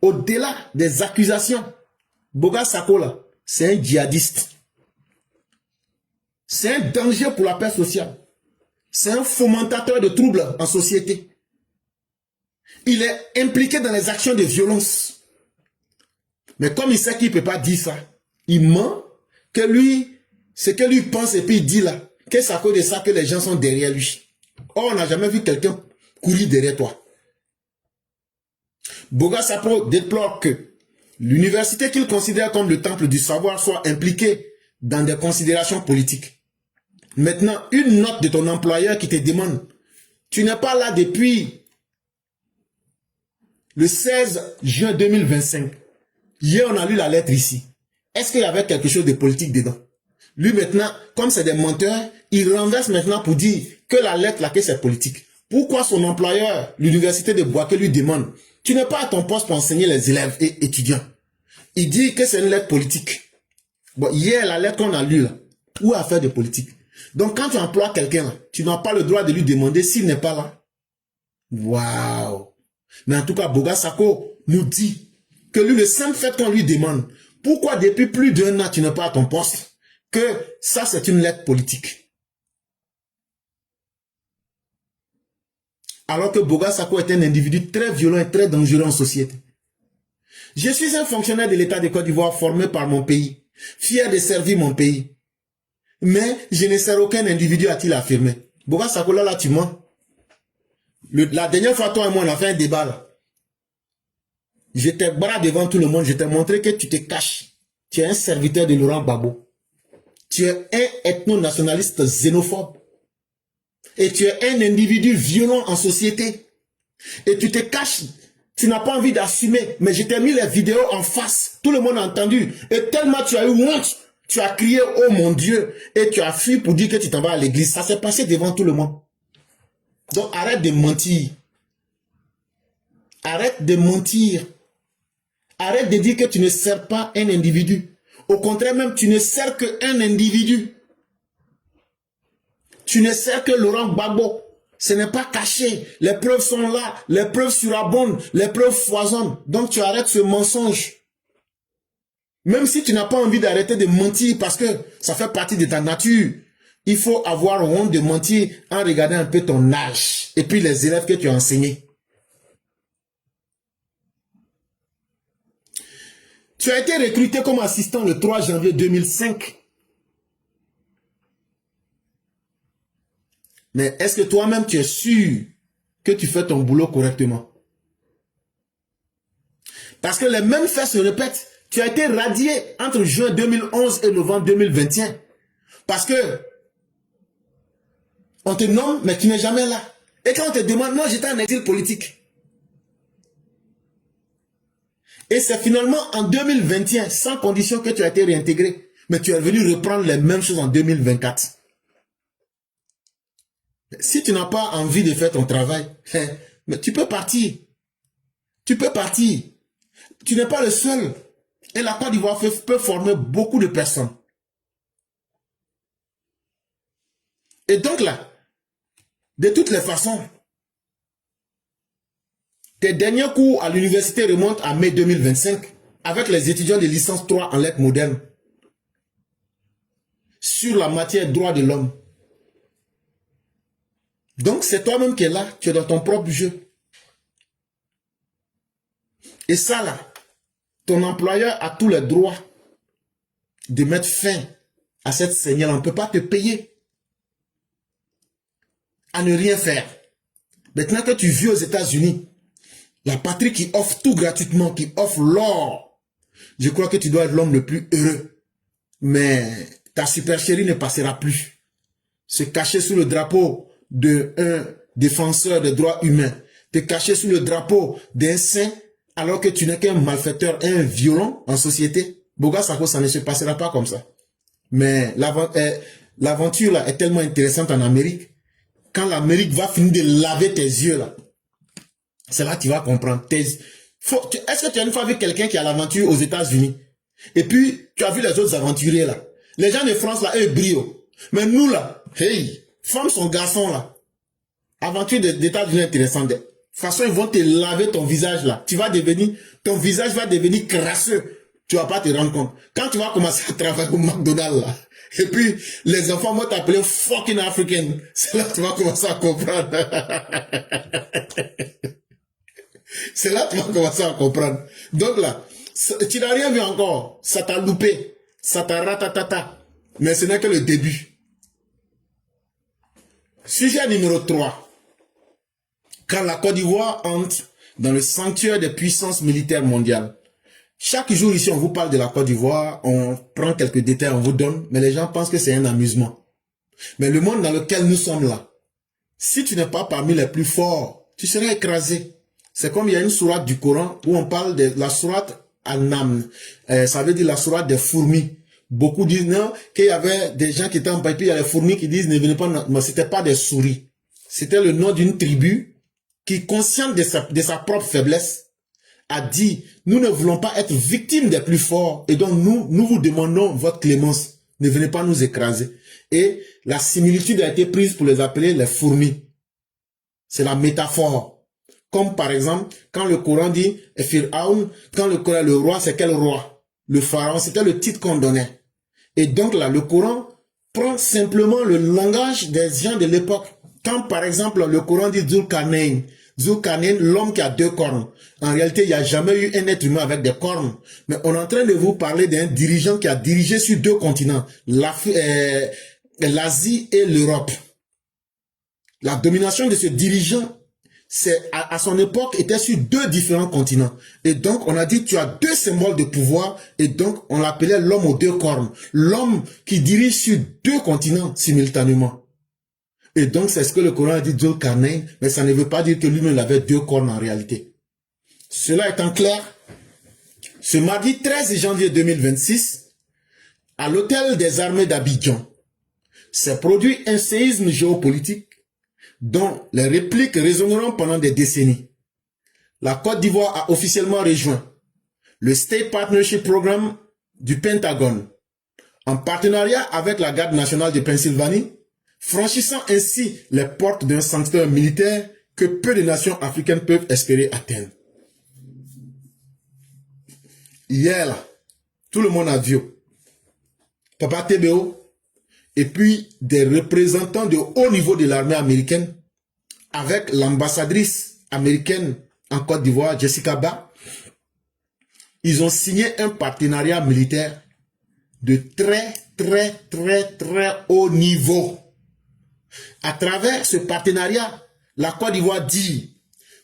S2: au-delà des accusations, Boga Sako, là, c'est un djihadiste. C'est un danger pour la paix sociale. C'est un fomentateur de troubles en société. Il est impliqué dans les actions de violence. Mais comme il sait qu'il ne peut pas dire ça, il ment que lui, ce que lui pense et puis il dit là, que c'est à cause de ça que les gens sont derrière lui. Or, on n'a jamais vu quelqu'un courir derrière toi. Boga Sako déplore que l'université qu'il considère comme le temple du savoir soit impliquée dans des considérations politiques. Maintenant, une note de ton employeur qui te demande, tu n'es pas là depuis le 16 juin 2025. Hier, on a lu la lettre ici. Est-ce qu'il y avait quelque chose de politique dedans? Lui maintenant, comme c'est des menteurs, il renverse maintenant pour dire que la lettre là, que c'est politique. Pourquoi son employeur, l'université de Bouaké, lui demande, tu n'es pas à ton poste pour enseigner les élèves et étudiants? Il dit que c'est une lettre politique. Bon, hier, la lettre qu'on a lue, là, où affaire de politique. Donc, quand tu emploies quelqu'un, là, tu n'as pas le droit de lui demander s'il n'est pas là. Waouh! Mais en tout cas, Boga Sako nous dit que lui, le simple fait qu'on lui demande pourquoi depuis plus d'1 an tu n'es pas à ton poste, que ça, c'est une lettre politique. Alors que Boga Sako est un individu très violent et très dangereux en société. Je suis un fonctionnaire de l'État de Côte d'Ivoire formé par mon pays, fier de servir mon pays. Mais je ne sers aucun individu, a-t-il affirmé. Boga Sako, là, tu mens. La dernière fois, toi et moi, on a fait un débat, là. Je t'ai bras devant tout le monde, je t'ai montré que tu te caches. Tu es un serviteur de Laurent Gbagbo. Tu es un ethno-nationaliste xénophobe. Et tu es un individu violent en société. Et tu te caches. Tu n'as pas envie d'assumer. Mais je t'ai mis les vidéos en face. Tout le monde a entendu. Et tellement tu as eu honte. Tu as crié, oh mon Dieu. Et tu as fui pour dire que tu t'en vas à l'église. Ça s'est passé devant tout le monde. Donc arrête de mentir. Arrête de mentir. Arrête de dire que tu ne sers pas un individu. Au contraire même, tu ne sers qu'un individu. Tu ne sers que Laurent Gbagbo. Ce n'est pas caché. Les preuves sont là. Les preuves surabondent. Les preuves foisonnent. Donc tu arrêtes ce mensonge. Même si tu n'as pas envie d'arrêter de mentir parce que ça fait partie de ta nature. Il faut avoir honte de mentir en regardant un peu ton âge. Et puis les élèves que tu as enseignés. Tu as été recruté comme assistant le 3 janvier 2005. Mais est-ce que toi-même tu es sûr que tu fais ton boulot correctement? Parce que les mêmes faits se répètent. Tu as été radié entre juin 2011 et novembre 2021. Parce que on te nomme, mais tu n'es jamais là. Et quand on te demande, non, j'étais en exil politique. Et c'est finalement en 2021, sans condition, que tu as été réintégré. Mais tu es venu reprendre les mêmes choses en 2024. Si tu n'as pas envie de faire ton travail, mais tu peux partir. Tu peux partir. Tu n'es pas le seul. Et la Côte d'Ivoire peut former beaucoup de personnes. Et donc là, de toutes les façons, tes derniers cours à l'université remontent à mai 2025 avec les étudiants de licence 3 en lettres modernes sur la matière droit de l'homme. Donc c'est toi-même qui es là, tu es dans ton propre jeu. Et ça là, ton employeur a tous les droits de mettre fin à cette saignée. On ne peut pas te payer à ne rien faire. Maintenant que tu vis aux États-Unis, la patrie qui offre tout gratuitement, qui offre l'or, je crois que tu dois être l'homme le plus heureux. Mais ta supercherie ne passera plus. Se cacher sous le drapeau d'un défenseur des droits humains, te cacher sous le drapeau d'un saint, alors que tu n'es qu'un malfaiteur, un violent en société. Boga Sako, ça ne se passera pas comme ça. Mais l'aventure là est tellement intéressante en Amérique. Quand l'Amérique va finir de laver tes yeux là, c'est là que tu vas comprendre. Est-ce que tu as une fois vu quelqu'un qui a l'aventure aux États-Unis? Et puis, tu as vu les autres aventuriers là. Les gens de France là, eux brillent. Mais nous là, hey, femme son garçon là. Aventure d'États-Unis intéressante. De toute façon, ils vont te laver ton visage là. Ton visage va devenir crasseux. Tu vas pas te rendre compte. Quand tu vas commencer à travailler au McDonald's là, et puis les enfants vont t'appeler fucking African, c'est là que tu vas commencer à comprendre. C'est là que tu vas commencer à comprendre. Donc là, tu n'as rien vu encore. Ça t'a loupé. Ça t'a ratatata. Mais ce n'est que le début. Sujet numéro 3. Quand la Côte d'Ivoire entre dans le sanctuaire des puissances militaires mondiales. Chaque jour ici, on vous parle de la Côte d'Ivoire, on prend quelques détails, on vous donne, mais les gens pensent que c'est un amusement. Mais le monde dans lequel nous sommes là, si tu n'es pas parmi les plus forts, tu seras écrasé. C'est comme il y a une sourate du Coran où on parle de la sourate An-Naml. Ça veut dire la sourate des fourmis. Beaucoup disent non, qu'il y avait des gens qui étaient en papier, il y a les fourmis qui disent ne venez pas, mais c'était pas des souris. C'était le nom d'une tribu qui, consciente de sa propre faiblesse, a dit, nous ne voulons pas être victimes des plus forts et donc nous vous demandons votre clémence. Ne venez pas nous écraser. Et la similitude a été prise pour les appeler les fourmis. C'est la métaphore. Comme par exemple, quand le Coran dit Fir'aun, quand le roi, c'est quel roi? Le pharaon, c'était le titre qu'on donnait. Et donc là, le Coran prend simplement le langage des gens de l'époque. Quand par exemple, le Coran dit Zulkarnain, l'homme qui a 2 cornes. En réalité, il n'y a jamais eu un être humain avec des cornes. Mais on est en train de vous parler d'un dirigeant qui a dirigé sur 2 continents, l'Asie et l'Europe. La domination de ce dirigeant, à son époque, était sur 2 différents continents. Et donc, on a dit, tu as 2 symboles de pouvoir, et donc, on l'appelait l'homme aux 2 cornes. L'homme qui dirige sur 2 continents simultanément. Et donc, c'est ce que le Coran a dit, Zulkarnain, mais ça ne veut pas dire que lui-même avait 2 cornes en réalité. Cela étant clair, ce mardi 13 janvier 2026, à l'hôtel des armées d'Abidjan, s'est produit un séisme géopolitique dont les répliques résonneront pendant des décennies. La Côte d'Ivoire a officiellement rejoint le State Partnership Programme du Pentagone, en partenariat avec la Garde nationale de Pennsylvanie, franchissant ainsi les portes d'un sanctuaire militaire que peu de nations africaines peuvent espérer atteindre. Hier, là, tout le monde a vu Papa TBO et puis des représentants de haut niveau de l'armée américaine avec l'ambassadrice américaine en Côte d'Ivoire, Jessica Ba. Ils ont signé un partenariat militaire de très haut niveau. À travers ce partenariat, la Côte d'Ivoire dit,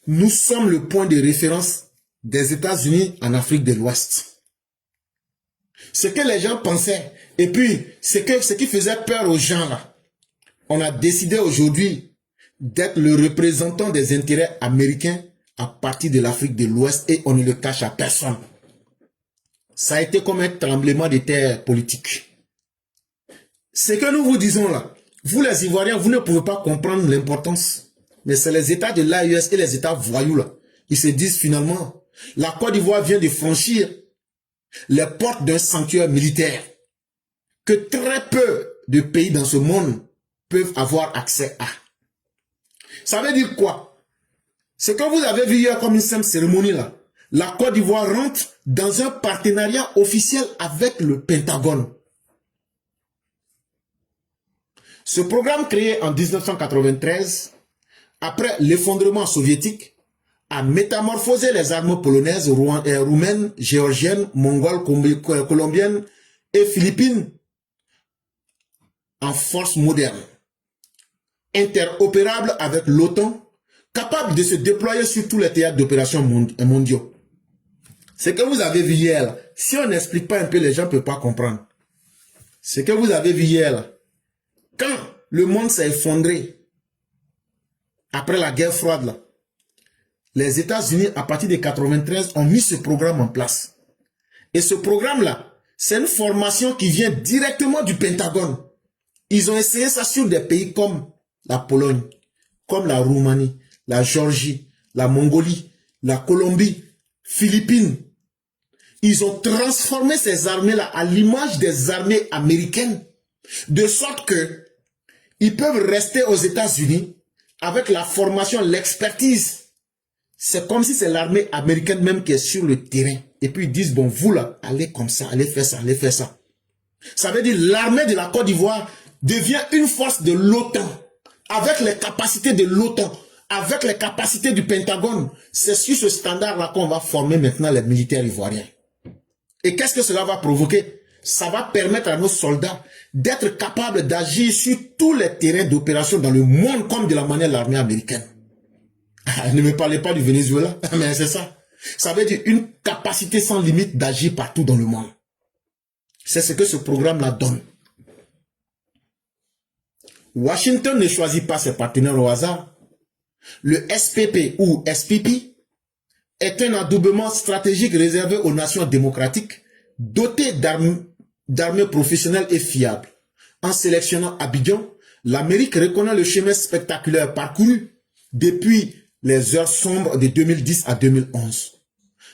S2: nous sommes le point de référence des États-Unis en Afrique de l'Ouest. Ce que les gens pensaient, et puis ce qui faisait peur aux gens là, on a décidé aujourd'hui d'être le représentant des intérêts américains à partir de l'Afrique de l'Ouest et on ne le cache à personne. Ça a été comme un tremblement de terre politique. Ce que nous vous disons là, vous les Ivoiriens, vous ne pouvez pas comprendre l'importance. Mais c'est les États de l'AES et les États voyous là. Ils se disent finalement, la Côte d'Ivoire vient de franchir les portes d'un sanctuaire militaire que très peu de pays dans ce monde peuvent avoir accès à. Ça veut dire quoi? Ce que vous avez vu hier comme une simple cérémonie là, la Côte d'Ivoire rentre dans un partenariat officiel avec le Pentagone. Ce programme créé en 1993, après l'effondrement soviétique, a métamorphosé les armées polonaises, roumaines, géorgiennes, mongoles, colombiennes et philippines en forces modernes, interopérables avec l'OTAN, capables de se déployer sur tous les théâtres d'opérations mondiaux. Ce que vous avez vu hier, là, si on n'explique pas un peu, les gens ne peuvent pas comprendre. Ce que vous avez vu hier, là, quand le monde s'est effondré, après la guerre froide, là, les États-Unis, à partir de 1993, ont mis ce programme en place. Et ce programme-là, c'est une formation qui vient directement du Pentagone. Ils ont essayé ça sur des pays comme la Pologne, comme la Roumanie, la Géorgie, la Mongolie, la Colombie, Philippines. Ils ont transformé ces armées-là à l'image des armées américaines, de sorte que ils peuvent rester aux États-Unis avec la formation, l'expertise. C'est comme si c'est l'armée américaine même qui est sur le terrain. Et puis ils disent, bon, vous là, allez comme ça, allez faire ça, allez faire ça. Ça veut dire l'armée de la Côte d'Ivoire devient une force de l'OTAN, avec les capacités de l'OTAN, avec les capacités du Pentagone. C'est sur ce standard-là qu'on va former maintenant les militaires ivoiriens. Et qu'est-ce que cela va provoquer? Ça va permettre à nos soldats d'être capables d'agir sur tous les terrains d'opération dans le monde comme de la manière de l'armée américaine. Ne me parlez pas du Venezuela, mais c'est ça. Ça veut dire une capacité sans limite d'agir partout dans le monde. C'est ce que ce programme-là donne. Washington ne choisit pas ses partenaires au hasard. Le SPP ou SPP est un adoubement stratégique réservé aux nations démocratiques dotées d'armées professionnelles et fiables. En sélectionnant Abidjan, l'Amérique reconnaît le chemin spectaculaire parcouru depuis les heures sombres de 2010 à 2011.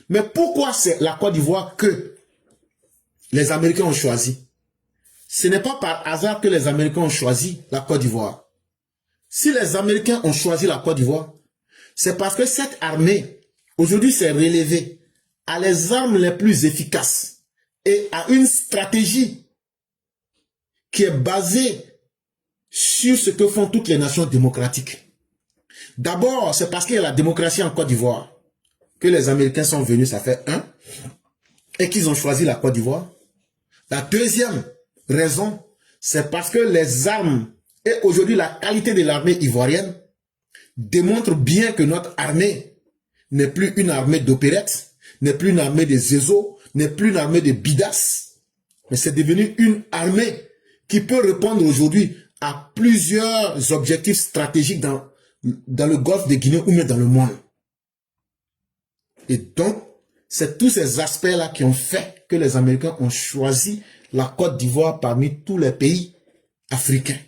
S2: Mais pourquoi c'est la Côte d'Ivoire que les Américains ont choisi? Ce n'est pas par hasard que les Américains ont choisi la Côte d'Ivoire. Si les Américains ont choisi la Côte d'Ivoire, c'est parce que cette armée, aujourd'hui, s'est relevée à les armes les plus efficaces et à une stratégie qui est basée sur ce que font toutes les nations démocratiques. D'abord, c'est parce qu'il y a la démocratie en Côte d'Ivoire que les Américains sont venus, ça fait un, et qu'ils ont choisi la Côte d'Ivoire. La deuxième raison, c'est parce que les armes et aujourd'hui la qualité de l'armée ivoirienne démontre bien que notre armée n'est plus une armée d'opérette, n'est plus une armée de zézo, n'est plus une armée de bidas, mais c'est devenu une armée qui peut répondre aujourd'hui à plusieurs objectifs stratégiques dans le golfe de Guinée ou même dans le monde. Et donc, c'est tous ces aspects-là qui ont fait que les Américains ont choisi la Côte d'Ivoire parmi tous les pays africains.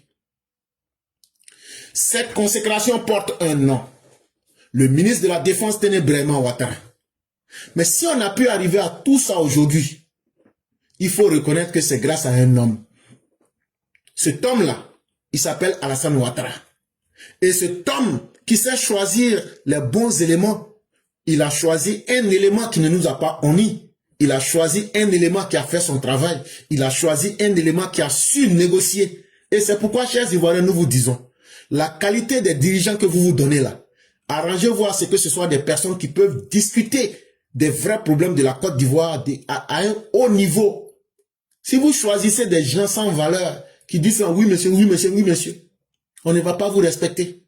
S2: Cette consécration porte un nom. Le ministre de la Défense, Téné-Braima Ouattara. Mais si on a pu arriver à tout ça aujourd'hui, il faut reconnaître que c'est grâce à un homme. Cet homme-là, il s'appelle Alassane Ouattara. Et cet homme qui sait choisir les bons éléments, il a choisi un élément qui ne nous a pas omis. Il a choisi un élément qui a fait son travail. Il a choisi un élément qui a su négocier. Et c'est pourquoi, chers Ivoiriens, nous vous disons, la qualité des dirigeants que vous vous donnez là, arrangez-vous à ce que ce soit des personnes qui peuvent discuter des vrais problèmes de la Côte d'Ivoire à un haut niveau. Si vous choisissez des gens sans valeur qui disent oui monsieur, oui monsieur, oui monsieur, on ne va pas vous respecter.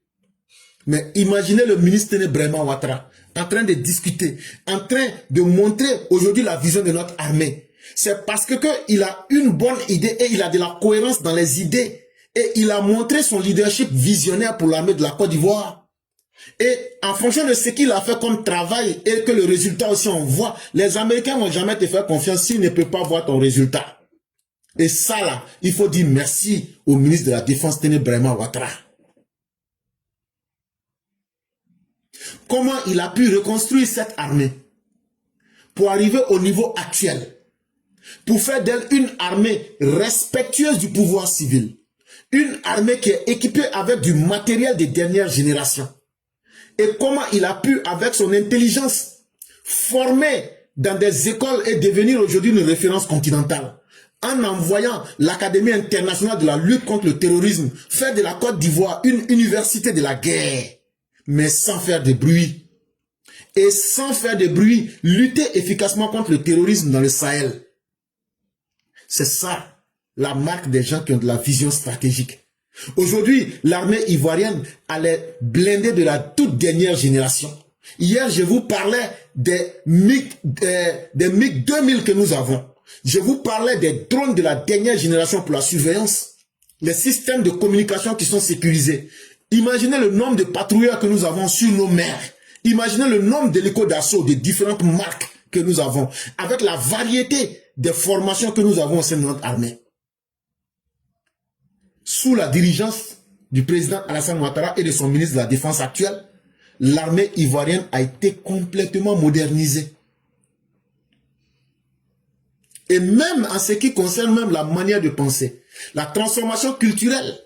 S2: Mais imaginez le ministre Téné-Braima Ouattara en train de discuter, en train de montrer aujourd'hui la vision de notre armée. C'est parce que il a une bonne idée et il a de la cohérence dans les idées. Et il a montré son leadership visionnaire pour l'armée de la Côte d'Ivoire. Et en fonction de ce qu'il a fait comme travail et que le résultat aussi on voit, les Américains vont jamais te faire confiance s'ils ne peuvent pas voir ton résultat. Et ça là, il faut dire merci au ministre de la Défense Téné-Braima Ouattara. Comment il a pu reconstruire cette armée pour arriver au niveau actuel, pour faire d'elle une armée respectueuse du pouvoir civil, une armée qui est équipée avec du matériel de dernière génération. Et comment il a pu, avec son intelligence, former dans des écoles et devenir aujourd'hui une référence continentale, en envoyant l'Académie internationale de la lutte contre le terrorisme, faire de la Côte d'Ivoire une université de la guerre, mais sans faire de bruit. Et sans faire de bruit, lutter efficacement contre le terrorisme dans le Sahel. C'est ça, la marque des gens qui ont de la vision stratégique. Aujourd'hui, l'armée ivoirienne a les blindés de la toute dernière génération. Hier, je vous parlais des MiG 2000 que nous avons. Je vous parlais des drones de la dernière génération pour la surveillance. Les systèmes de communication qui sont sécurisés. Imaginez le nombre de patrouilleurs que nous avons sur nos mers. Imaginez le nombre d'hélicos d'assaut de différentes marques que nous avons. Avec la variété des formations que nous avons au sein de notre armée. Sous la dirigeance du président Alassane Ouattara et de son ministre de la Défense actuel, l'armée ivoirienne a été complètement modernisée. Et même en ce qui concerne même la manière de penser, la transformation culturelle,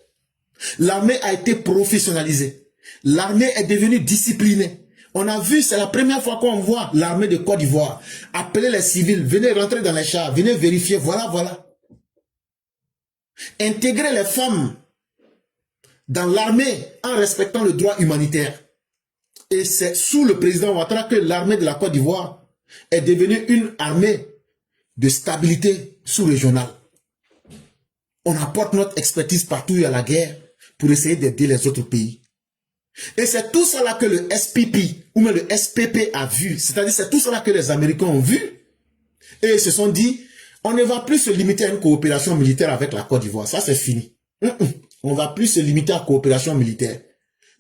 S2: l'armée a été professionnalisée. L'armée est devenue disciplinée. On a vu, c'est la première fois qu'on voit l'armée de Côte d'Ivoire appeler les civils, venez rentrer dans les chars, venez vérifier, voilà, voilà. Intégrer les femmes dans l'armée en respectant le droit humanitaire. Et c'est sous le président Ouattara que l'armée de la Côte d'Ivoire est devenue une armée de stabilité sous-régionale. On apporte notre expertise partout où il y a la guerre pour essayer d'aider les autres pays. Et c'est tout cela que le SPP ou même le SPP a vu. C'est-à-dire c'est tout cela que les Américains ont vu. Et ils se sont dit, on ne va plus se limiter à une coopération militaire avec la Côte d'Ivoire. Ça, c'est fini. On ne va plus se limiter à la coopération militaire.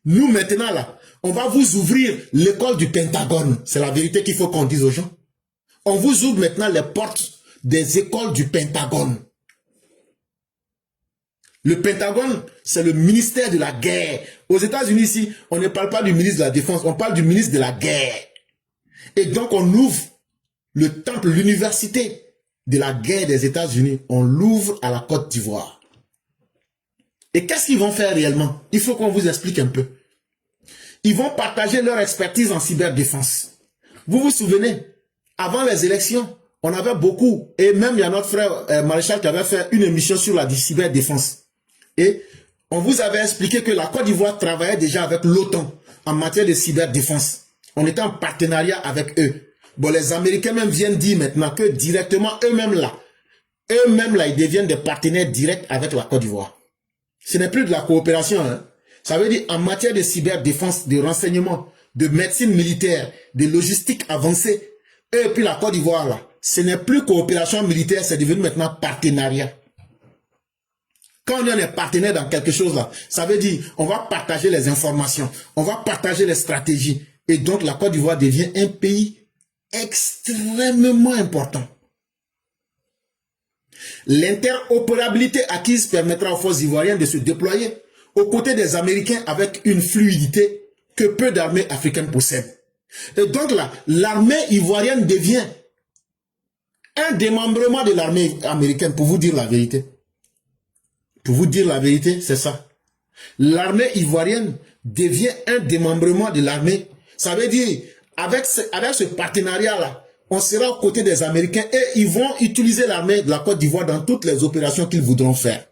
S2: Nous, maintenant, là, on va vous ouvrir l'école du Pentagone. C'est la vérité qu'il faut qu'on dise aux gens. On vous ouvre maintenant les portes des écoles du Pentagone. Le Pentagone, c'est le ministère de la guerre. Aux États-Unis, ici, on ne parle pas du ministre de la Défense, on parle du ministre de la guerre. Et donc, on ouvre le temple, l'université de la guerre des États-Unis, on l'ouvre à la Côte d'Ivoire. Et qu'est-ce qu'ils vont faire réellement? Il faut qu'on vous explique un peu. Ils vont partager leur expertise en cyberdéfense. Vous vous souvenez, avant les élections, on avait beaucoup, et même il y a notre frère Maréchal qui avait fait une émission sur la cyberdéfense. Et on vous avait expliqué que la Côte d'Ivoire travaillait déjà avec l'OTAN en matière de cyberdéfense. On était en partenariat avec eux. Bon, les Américains même viennent dire maintenant que directement eux-mêmes là, ils deviennent des partenaires directs avec la Côte d'Ivoire. Ce n'est plus de la coopération, hein. Ça veut dire en matière de cyberdéfense, de renseignement, de médecine militaire, de logistique avancée, et puis la Côte d'Ivoire là, ce n'est plus coopération militaire, c'est devenu maintenant partenariat. Quand on est partenaire dans quelque chose là, ça veut dire on va partager les informations, on va partager les stratégies. Et donc la Côte d'Ivoire devient un pays extrêmement important. L'interopérabilité acquise permettra aux forces ivoiriennes de se déployer aux côtés des Américains avec une fluidité que peu d'armées africaines possèdent. Et donc là, l'armée ivoirienne devient un démembrement de l'armée américaine, pour vous dire la vérité. Pour vous dire la vérité, c'est ça. L'armée ivoirienne devient un démembrement de l'armée. Ça veut dire, avec ce partenariat-là, on sera aux côtés des Américains et ils vont utiliser l'armée de la Côte d'Ivoire dans toutes les opérations qu'ils voudront faire.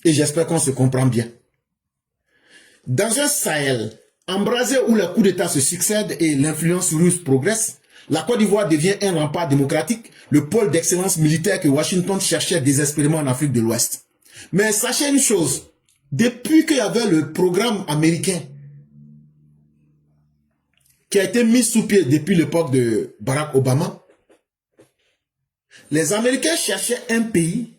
S2: Et j'espère qu'on se comprend bien. Dans un Sahel embrasé où les coups d'État se succèdent et l'influence russe progresse, la Côte d'Ivoire devient un rempart démocratique, le pôle d'excellence militaire que Washington cherchait désespérément en Afrique de l'Ouest. Mais sachez une chose, depuis qu'il y avait le programme américain qui a été mis sous pied depuis l'époque de Barack Obama, les Américains cherchaient un pays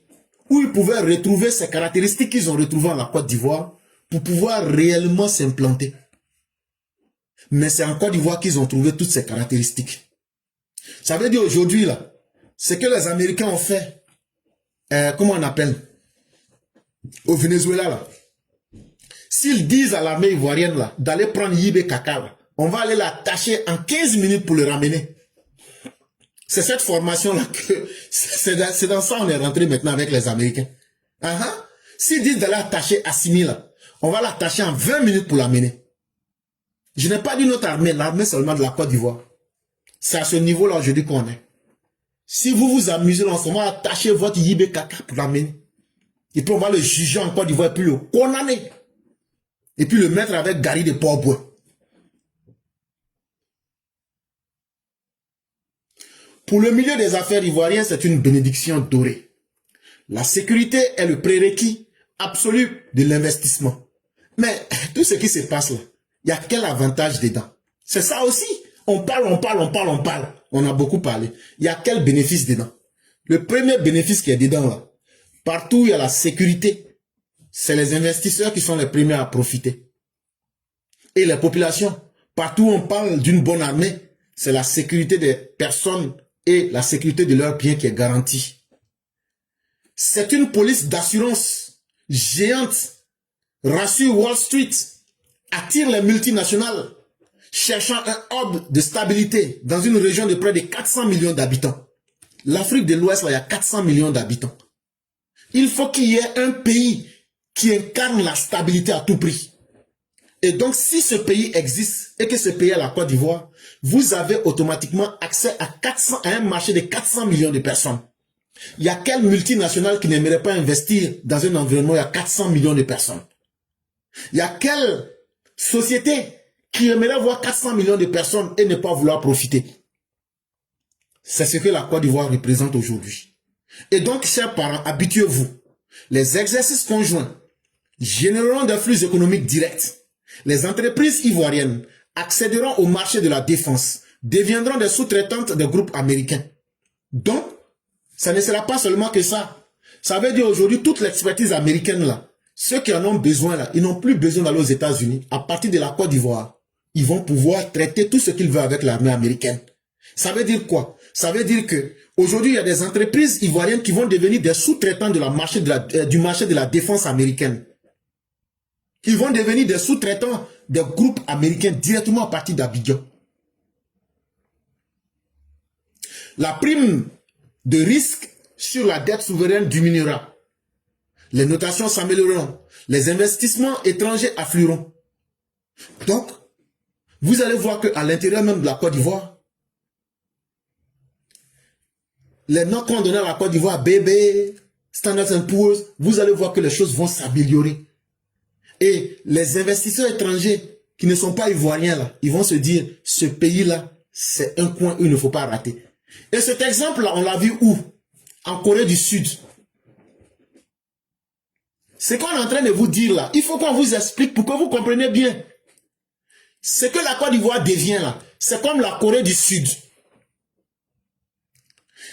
S2: où ils pouvaient retrouver ces caractéristiques qu'ils ont retrouvées en la Côte d'Ivoire pour pouvoir réellement s'implanter. Mais c'est en Côte d'Ivoire qu'ils ont trouvé toutes ces caractéristiques. Ça veut dire aujourd'hui, là, ce que les Américains ont fait, comment on appelle, au Venezuela, là, s'ils disent à l'armée ivoirienne là d'aller prendre Yibé Kaka, là, on va aller l'attacher en 15 minutes pour le ramener. C'est cette formation-là que... C'est dans ça qu'on est rentré maintenant avec les Américains. S'ils disent d'aller attacher Assimi, là, on va l'attacher en 20 minutes pour l'amener. Je n'ai pas dit notre armée, l'armée seulement de la Côte d'Ivoire. C'est à ce niveau-là aujourd'hui qu'on est. Si vous vous amusez, on va attacher votre Yibé Kaka pour l'amener. Et puis on va le juger en Côte d'Ivoire et puis le condamner. Et puis le mettre avec Gary de Port-Bouin. Pour le milieu des affaires ivoiriennes, c'est une bénédiction dorée. La sécurité est le prérequis absolu de l'investissement. Mais tout ce qui se passe là, il y a quel avantage dedans? C'est ça aussi. On parle. On a beaucoup parlé. Il y a quel bénéfice dedans? Le premier bénéfice qui est dedans là, partout où il y a la sécurité, c'est les investisseurs qui sont les premiers à profiter. Et les populations, partout où on parle d'une bonne armée, c'est la sécurité des personnes et la sécurité de leurs biens qui est garantie. C'est une police d'assurance géante, rassure Wall Street, attire les multinationales, cherchant un hub de stabilité dans une région de près de 400 millions d'habitants. L'Afrique de l'Ouest, il y a 400 millions d'habitants. Il faut qu'il y ait un pays qui incarne la stabilité à tout prix. Et donc, si ce pays existe et que ce pays est la Côte d'Ivoire, vous avez automatiquement accès à un marché de 400 millions de personnes. Il y a quelle multinationale qui n'aimerait pas investir dans un environnement où il y a 400 millions de personnes? Il y a quelle société qui aimerait voir 400 millions de personnes et ne pas vouloir profiter? C'est ce que la Côte d'Ivoire représente aujourd'hui. Et donc, chers parents, habituez-vous. Les exercices conjoints généreront des flux économiques directs. Les entreprises ivoiriennes accéderont au marché de la défense, deviendront des sous-traitantes des groupes américains. Donc, ça ne sera pas seulement que ça. Ça veut dire aujourd'hui, toute l'expertise américaine là, ceux qui en ont besoin là, ils n'ont plus besoin d'aller aux États-Unis. À partir de la Côte d'Ivoire, ils vont pouvoir traiter tout ce qu'ils veulent avec l'armée américaine. Ça veut dire quoi? Ça veut dire que aujourd'hui, il y a des entreprises ivoiriennes qui vont devenir des sous-traitants du marché de la défense américaine. Ils vont devenir des sous-traitants des groupes américains directement à partir d'Abidjan. La prime de risque sur la dette souveraine diminuera. Les notations s'amélioreront. Les investissements étrangers afflueront. Donc, vous allez voir qu'à l'intérieur même de la Côte d'Ivoire, les notes qu'on donnait à la Côte d'Ivoire, BB, Standard & Poor's, vous allez voir que les choses vont s'améliorer. Et les investisseurs étrangers qui ne sont pas ivoiriens, là, ils vont se dire, ce pays-là, c'est un coin où il ne faut pas rater. Et cet exemple-là, on l'a vu où? En Corée du Sud. Ce qu'on est en train de vous dire là, il faut qu'on vous explique pour que vous compreniez bien. Ce que la Côte d'Ivoire devient là, c'est comme la Corée du Sud.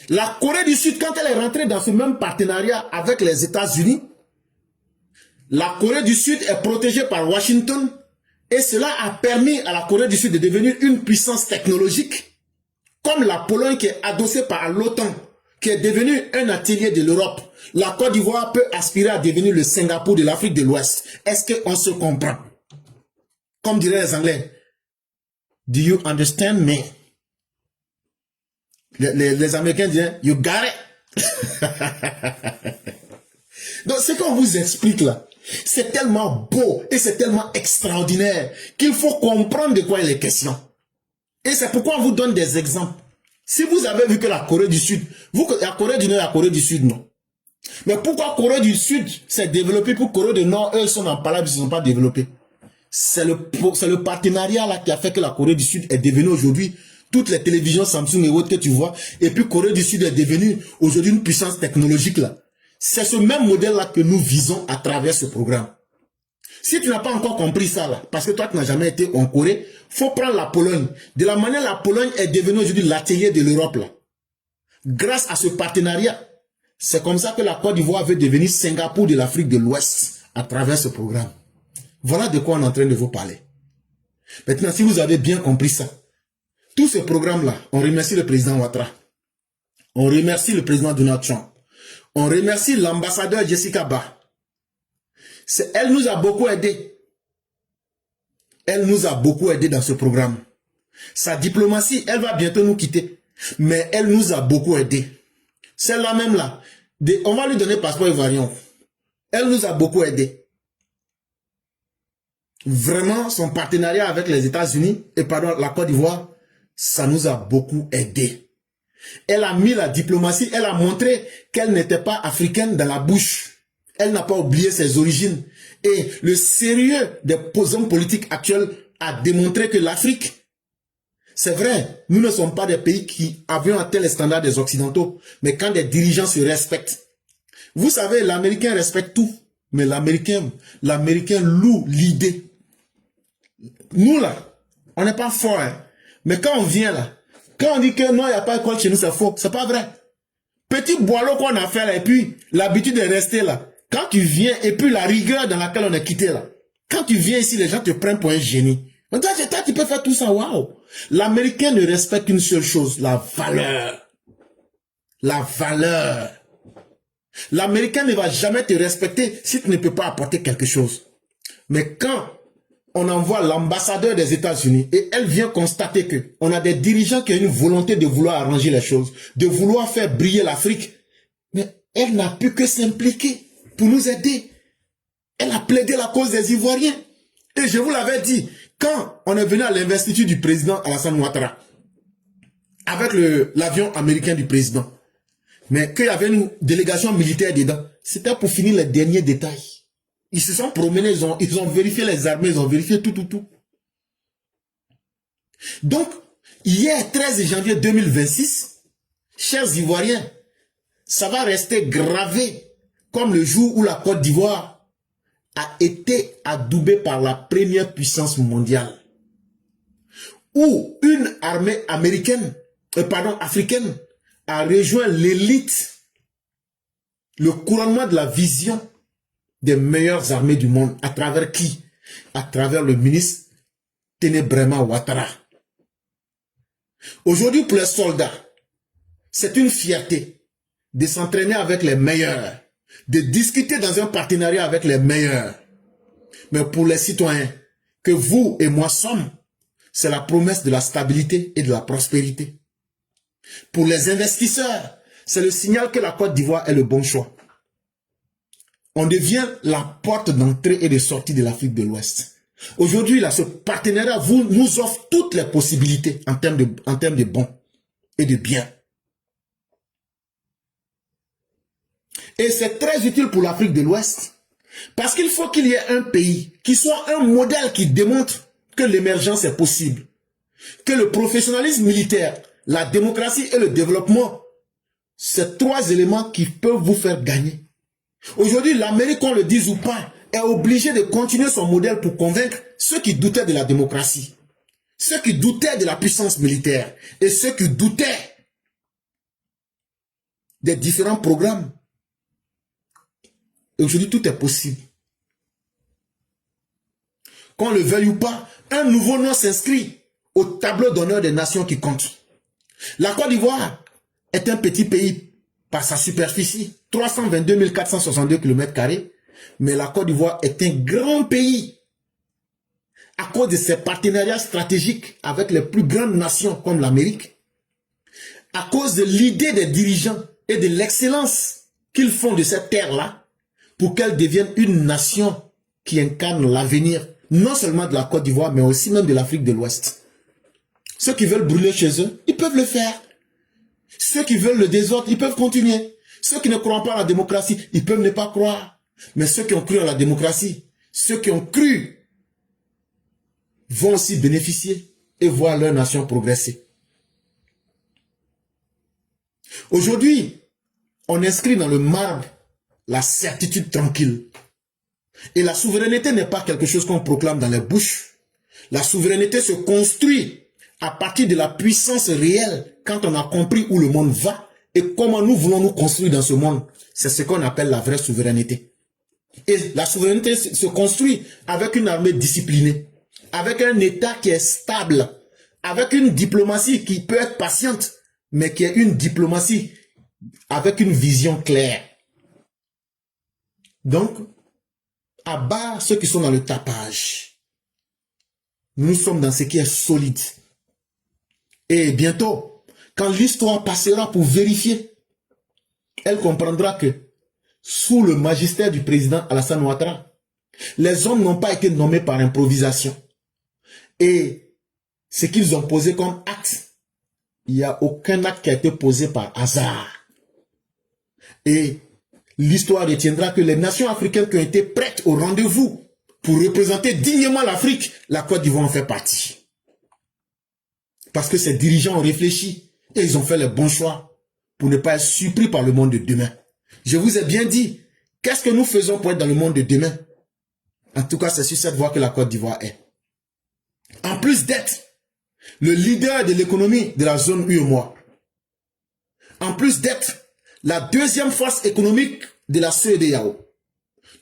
S2: La Corée du Sud, quand elle est rentrée dans ce même partenariat avec les États-Unis, la Corée du Sud est protégée par Washington et cela a permis à la Corée du Sud de devenir une puissance technologique, comme la Pologne qui est adossée par l'OTAN, qui est devenue un atelier de l'Europe. La Côte d'Ivoire peut aspirer à devenir le Singapour de l'Afrique de l'Ouest. Est-ce qu'on se comprend? Comme diraient les Anglais, do you understand me? Les Américains disent, you got it. Donc, ce qu'on vous explique là, c'est tellement beau et c'est tellement extraordinaire qu'il faut comprendre de quoi il est question. Et c'est pourquoi on vous donne des exemples. Si vous avez vu que la Corée du Sud, la Corée du Nord et la Corée du Sud, non. Mais pourquoi Corée du Sud s'est développée pour Corée du Nord, eux sont en palabre, ils ne sont pas développés. C'est le partenariat là qui a fait que la Corée du Sud est devenue aujourd'hui toutes les télévisions Samsung et autres que tu vois. Et puis Corée du Sud est devenue aujourd'hui une puissance technologique là. C'est ce même modèle là que nous visons à travers ce programme. Si tu n'as pas encore compris ça là, parce que toi tu n'as jamais été en Corée, faut prendre la Pologne. De la manière la Pologne est devenue aujourd'hui l'atelier de l'Europe là. Grâce à ce partenariat, c'est comme ça que la Côte d'Ivoire veut devenir Singapour de l'Afrique de l'Ouest à travers ce programme. Voilà de quoi on est en train de vous parler. Maintenant, si vous avez bien compris ça, tout ce programme-là, on remercie le président Ouattara. On remercie le président Donald Trump. On remercie l'ambassadeur Jessica Ba. Elle nous a beaucoup aidé. Elle nous a beaucoup aidé dans ce programme. Sa diplomatie, elle va bientôt nous quitter. Mais elle nous a beaucoup aidé. Celle-là même là, on va lui donner passeport ivoirien. Elle nous a beaucoup aidé. Vraiment, son partenariat avec les États-Unis et pardon, la Côte d'Ivoire, ça nous a beaucoup aidé. Elle a mis la diplomatie, elle a montré qu'elle n'était pas africaine dans la bouche. Elle n'a pas oublié ses origines. Et le sérieux des hommes politiques actuels a démontré que l'Afrique, c'est vrai, nous ne sommes pas des pays qui avions atteint les standards des Occidentaux, mais quand des dirigeants se respectent. Vous savez, l'Américain respecte tout, mais l'Américain loue l'idée. Nous là, on n'est pas fort, hein. Mais quand on vient là, quand on dit que non, il n'y a pas d'école chez nous, c'est faux, c'est pas vrai. Petit boileau qu'on a fait là, et puis l'habitude de rester là. Quand tu viens, et puis la rigueur dans laquelle on est quitté là. Quand tu viens ici, les gens te prennent pour un génie. Mais toi, tu peux faire tout ça, waouh. L'Américain ne respecte qu'une seule chose, la valeur. La valeur. L'Américain ne va jamais te respecter si tu ne peux pas apporter quelque chose. Mais quand on envoie l'ambassadeur des États-Unis et elle vient constater que on a des dirigeants qui ont une volonté de vouloir arranger les choses, de vouloir faire briller l'Afrique, mais elle n'a pu que s'impliquer pour nous aider. Elle a plaidé la cause des Ivoiriens. Et je vous l'avais dit, quand on est venu à l'investiture du président Alassane Ouattara, avec l'avion américain du président, mais qu'il y avait une délégation militaire dedans, c'était pour finir les derniers détails. Ils se sont promenés, ils ont vérifié les armées, ils ont vérifié tout. Donc, hier, 13 janvier 2026, chers Ivoiriens, ça va rester gravé comme le jour où la Côte d'Ivoire a été adoubée par la première puissance mondiale. Où une armée africaine a rejoint l'élite, le couronnement de la vision des meilleures armées du monde. À travers qui? À travers le ministre Ténébrema Ouattara. Aujourd'hui, pour les soldats, c'est une fierté de s'entraîner avec les meilleurs, de discuter dans un partenariat avec les meilleurs. Mais pour les citoyens, que vous et moi sommes, c'est la promesse de la stabilité et de la prospérité. Pour les investisseurs, c'est le signal que la Côte d'Ivoire est le bon choix. On devient la porte d'entrée et de sortie de l'Afrique de l'Ouest. Aujourd'hui, là, ce partenariat nous offre toutes les possibilités en termes de bons et de biens. Et c'est très utile pour l'Afrique de l'Ouest parce qu'il faut qu'il y ait un pays qui soit un modèle qui démontre que l'émergence est possible, que le professionnalisme militaire, la démocratie et le développement, c'est trois éléments qui peuvent vous faire gagner. Aujourd'hui, l'Amérique, qu'on le dise ou pas, est obligée de continuer son modèle pour convaincre ceux qui doutaient de la démocratie, ceux qui doutaient de la puissance militaire et ceux qui doutaient des différents programmes. Et aujourd'hui, tout est possible. Qu'on le veuille ou pas, un nouveau nom s'inscrit au tableau d'honneur des nations qui comptent. La Côte d'Ivoire est un petit pays par sa superficie, 322 462 km², mais la Côte d'Ivoire est un grand pays à cause de ses partenariats stratégiques avec les plus grandes nations comme l'Amérique, à cause de l'idée des dirigeants et de l'excellence qu'ils font de cette terre-là pour qu'elle devienne une nation qui incarne l'avenir, non seulement de la Côte d'Ivoire, mais aussi même de l'Afrique de l'Ouest. Ceux qui veulent brûler chez eux, ils peuvent le faire. Ceux qui veulent le désordre, ils peuvent continuer. Ceux qui ne croient pas à la démocratie, ils peuvent ne pas croire. Mais ceux qui ont cru à la démocratie, ceux qui ont cru, vont aussi bénéficier et voir leur nation progresser. Aujourd'hui, on inscrit dans le marbre la certitude tranquille. Et la souveraineté n'est pas quelque chose qu'on proclame dans les bouches. La souveraineté se construit à partir de la puissance réelle quand on a compris où le monde va et comment nous voulons nous construire dans ce monde. C'est ce qu'on appelle la vraie souveraineté. Et la souveraineté se construit avec une armée disciplinée, avec un État qui est stable, avec une diplomatie qui peut être patiente, mais qui est une diplomatie avec une vision claire. Donc, à bas ceux qui sont dans le tapage, nous sommes dans ce qui est solide. Et bientôt, quand l'histoire passera pour vérifier, elle comprendra que sous le magistère du président Alassane Ouattara, les hommes n'ont pas été nommés par improvisation. Et ce qu'ils ont posé comme acte, il n'y a aucun acte qui a été posé par hasard. Et l'histoire retiendra que les nations africaines qui ont été prêtes au rendez-vous pour représenter dignement l'Afrique, la Côte d'Ivoire en fait partie. Parce que ces dirigeants ont réfléchi et ils ont fait les bons choix pour ne pas être surpris par le monde de demain. Je vous ai bien dit, qu'est-ce que nous faisons pour être dans le monde de demain? En tout cas, c'est sur cette voie que la Côte d'Ivoire est. En plus d'être le leader de l'économie de la zone UEMOA, en plus d'être la deuxième force économique de la CEDEAO,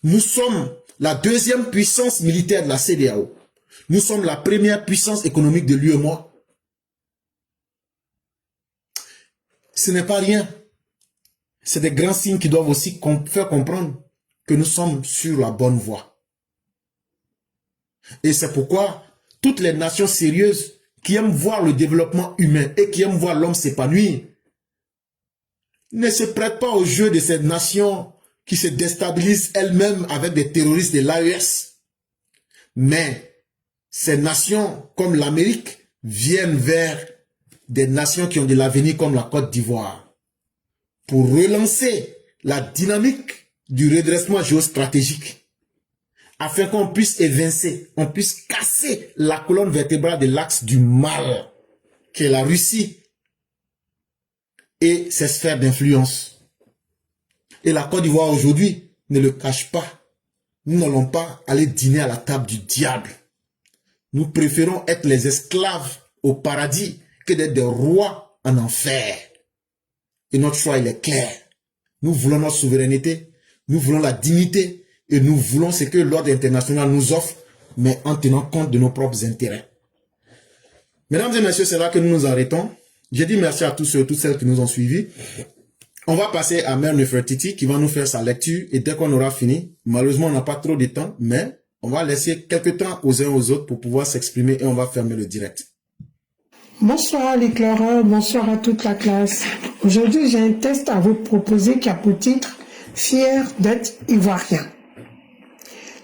S2: nous sommes la deuxième puissance militaire de la CEDEAO. Nous sommes la première puissance économique de l'UEMOA. Ce n'est pas rien. C'est des grands signes qui doivent aussi faire comprendre que nous sommes sur la bonne voie. Et c'est pourquoi toutes les nations sérieuses qui aiment voir le développement humain et qui aiment voir l'homme s'épanouir ne se prêtent pas au jeu de ces nations qui se déstabilisent elles-mêmes avec des terroristes de l'AES. Mais ces nations comme l'Amérique viennent vers des nations qui ont de l'avenir comme la Côte d'Ivoire pour relancer la dynamique du redressement géostratégique afin qu'on puisse évincer, on puisse casser la colonne vertébrale de l'axe du mal qui est la Russie et ses sphères d'influence. Et la Côte d'Ivoire aujourd'hui ne le cache pas. Nous n'allons pas aller dîner à la table du diable. Nous préférons être les esclaves au paradis que d'être des rois en enfer. Et notre choix, il est clair. Nous voulons notre souveraineté, nous voulons la dignité et nous voulons ce que l'ordre international nous offre, mais en tenant compte de nos propres intérêts. Mesdames et messieurs, c'est là que nous nous arrêtons. Je dis merci à tous ceux et toutes celles qui nous ont suivis. On va passer à Mère Nefertiti qui va nous faire sa lecture et dès qu'on aura fini, malheureusement on n'a pas trop de temps, mais on va laisser quelques temps aux uns aux autres pour pouvoir s'exprimer et on va fermer le direct.
S4: Bonsoir l'éclaireur, bonsoir à toute la classe. Aujourd'hui, j'ai un test à vous proposer qui a pour titre « Fier d'être ivoirien ».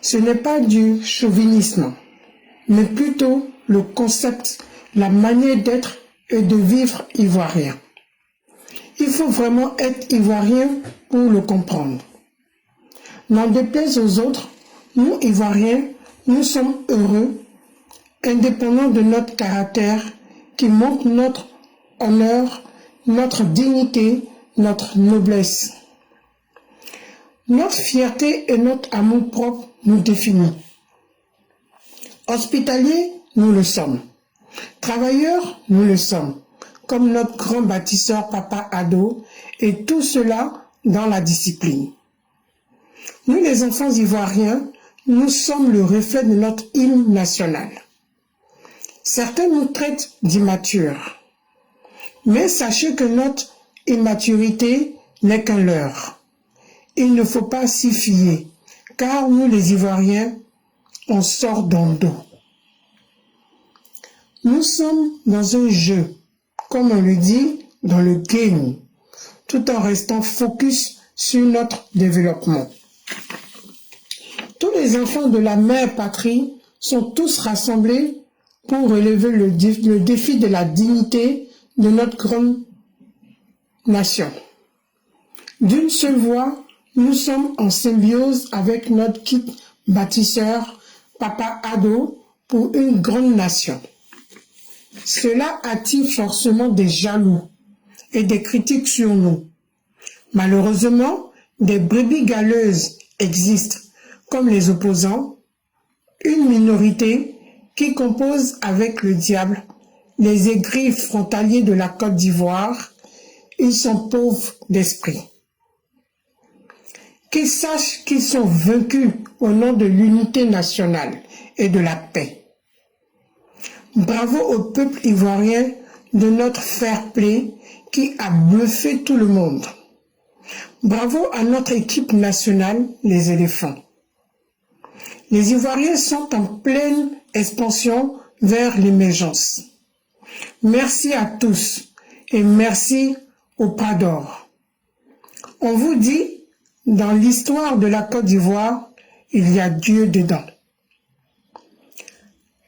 S4: Ce n'est pas du chauvinisme, mais plutôt le concept, la manière d'être et de vivre ivoirien. Il faut vraiment être ivoirien pour le comprendre. N'en déplaise aux autres, nous Ivoiriens, nous sommes heureux, indépendants de notre caractère, qui montre notre honneur, notre dignité, notre noblesse. Notre fierté et notre amour propre nous définissent. Hospitaliers, nous le sommes. Travailleurs, nous le sommes, comme notre grand bâtisseur Papa Ado, et tout cela dans la discipline. Nous, les enfants ivoiriens, nous sommes le reflet de notre hymne national. Certains nous traitent d'immatures, mais sachez que notre immaturité n'est qu'un leurre. Il ne faut pas s'y fier, car nous, les Ivoiriens, on sort dans le dos. Nous sommes dans un jeu, comme on le dit, dans le game, tout en restant focus sur notre développement. Tous les enfants de la mère patrie sont tous rassemblés pour relever le défi de la dignité de notre grande nation. D'une seule voix, nous sommes en symbiose avec notre kit bâtisseur Papa Ado pour une grande nation. Cela attire forcément des jaloux et des critiques sur nous. Malheureusement, des brebis galeuses existent, comme les opposants, une minorité qui compose avec le diable les aigris frontaliers de la Côte d'Ivoire. Ils sont pauvres d'esprit. Qu'ils sachent qu'ils sont vaincus au nom de l'unité nationale et de la paix. Bravo au peuple ivoirien de notre fair play qui a bluffé tout le monde. Bravo à notre équipe nationale, les éléphants. Les Ivoiriens sont en pleine expansion vers l'émergence. Merci à tous et merci au Prador. On vous dit, dans l'histoire de la Côte d'Ivoire, il y a Dieu dedans.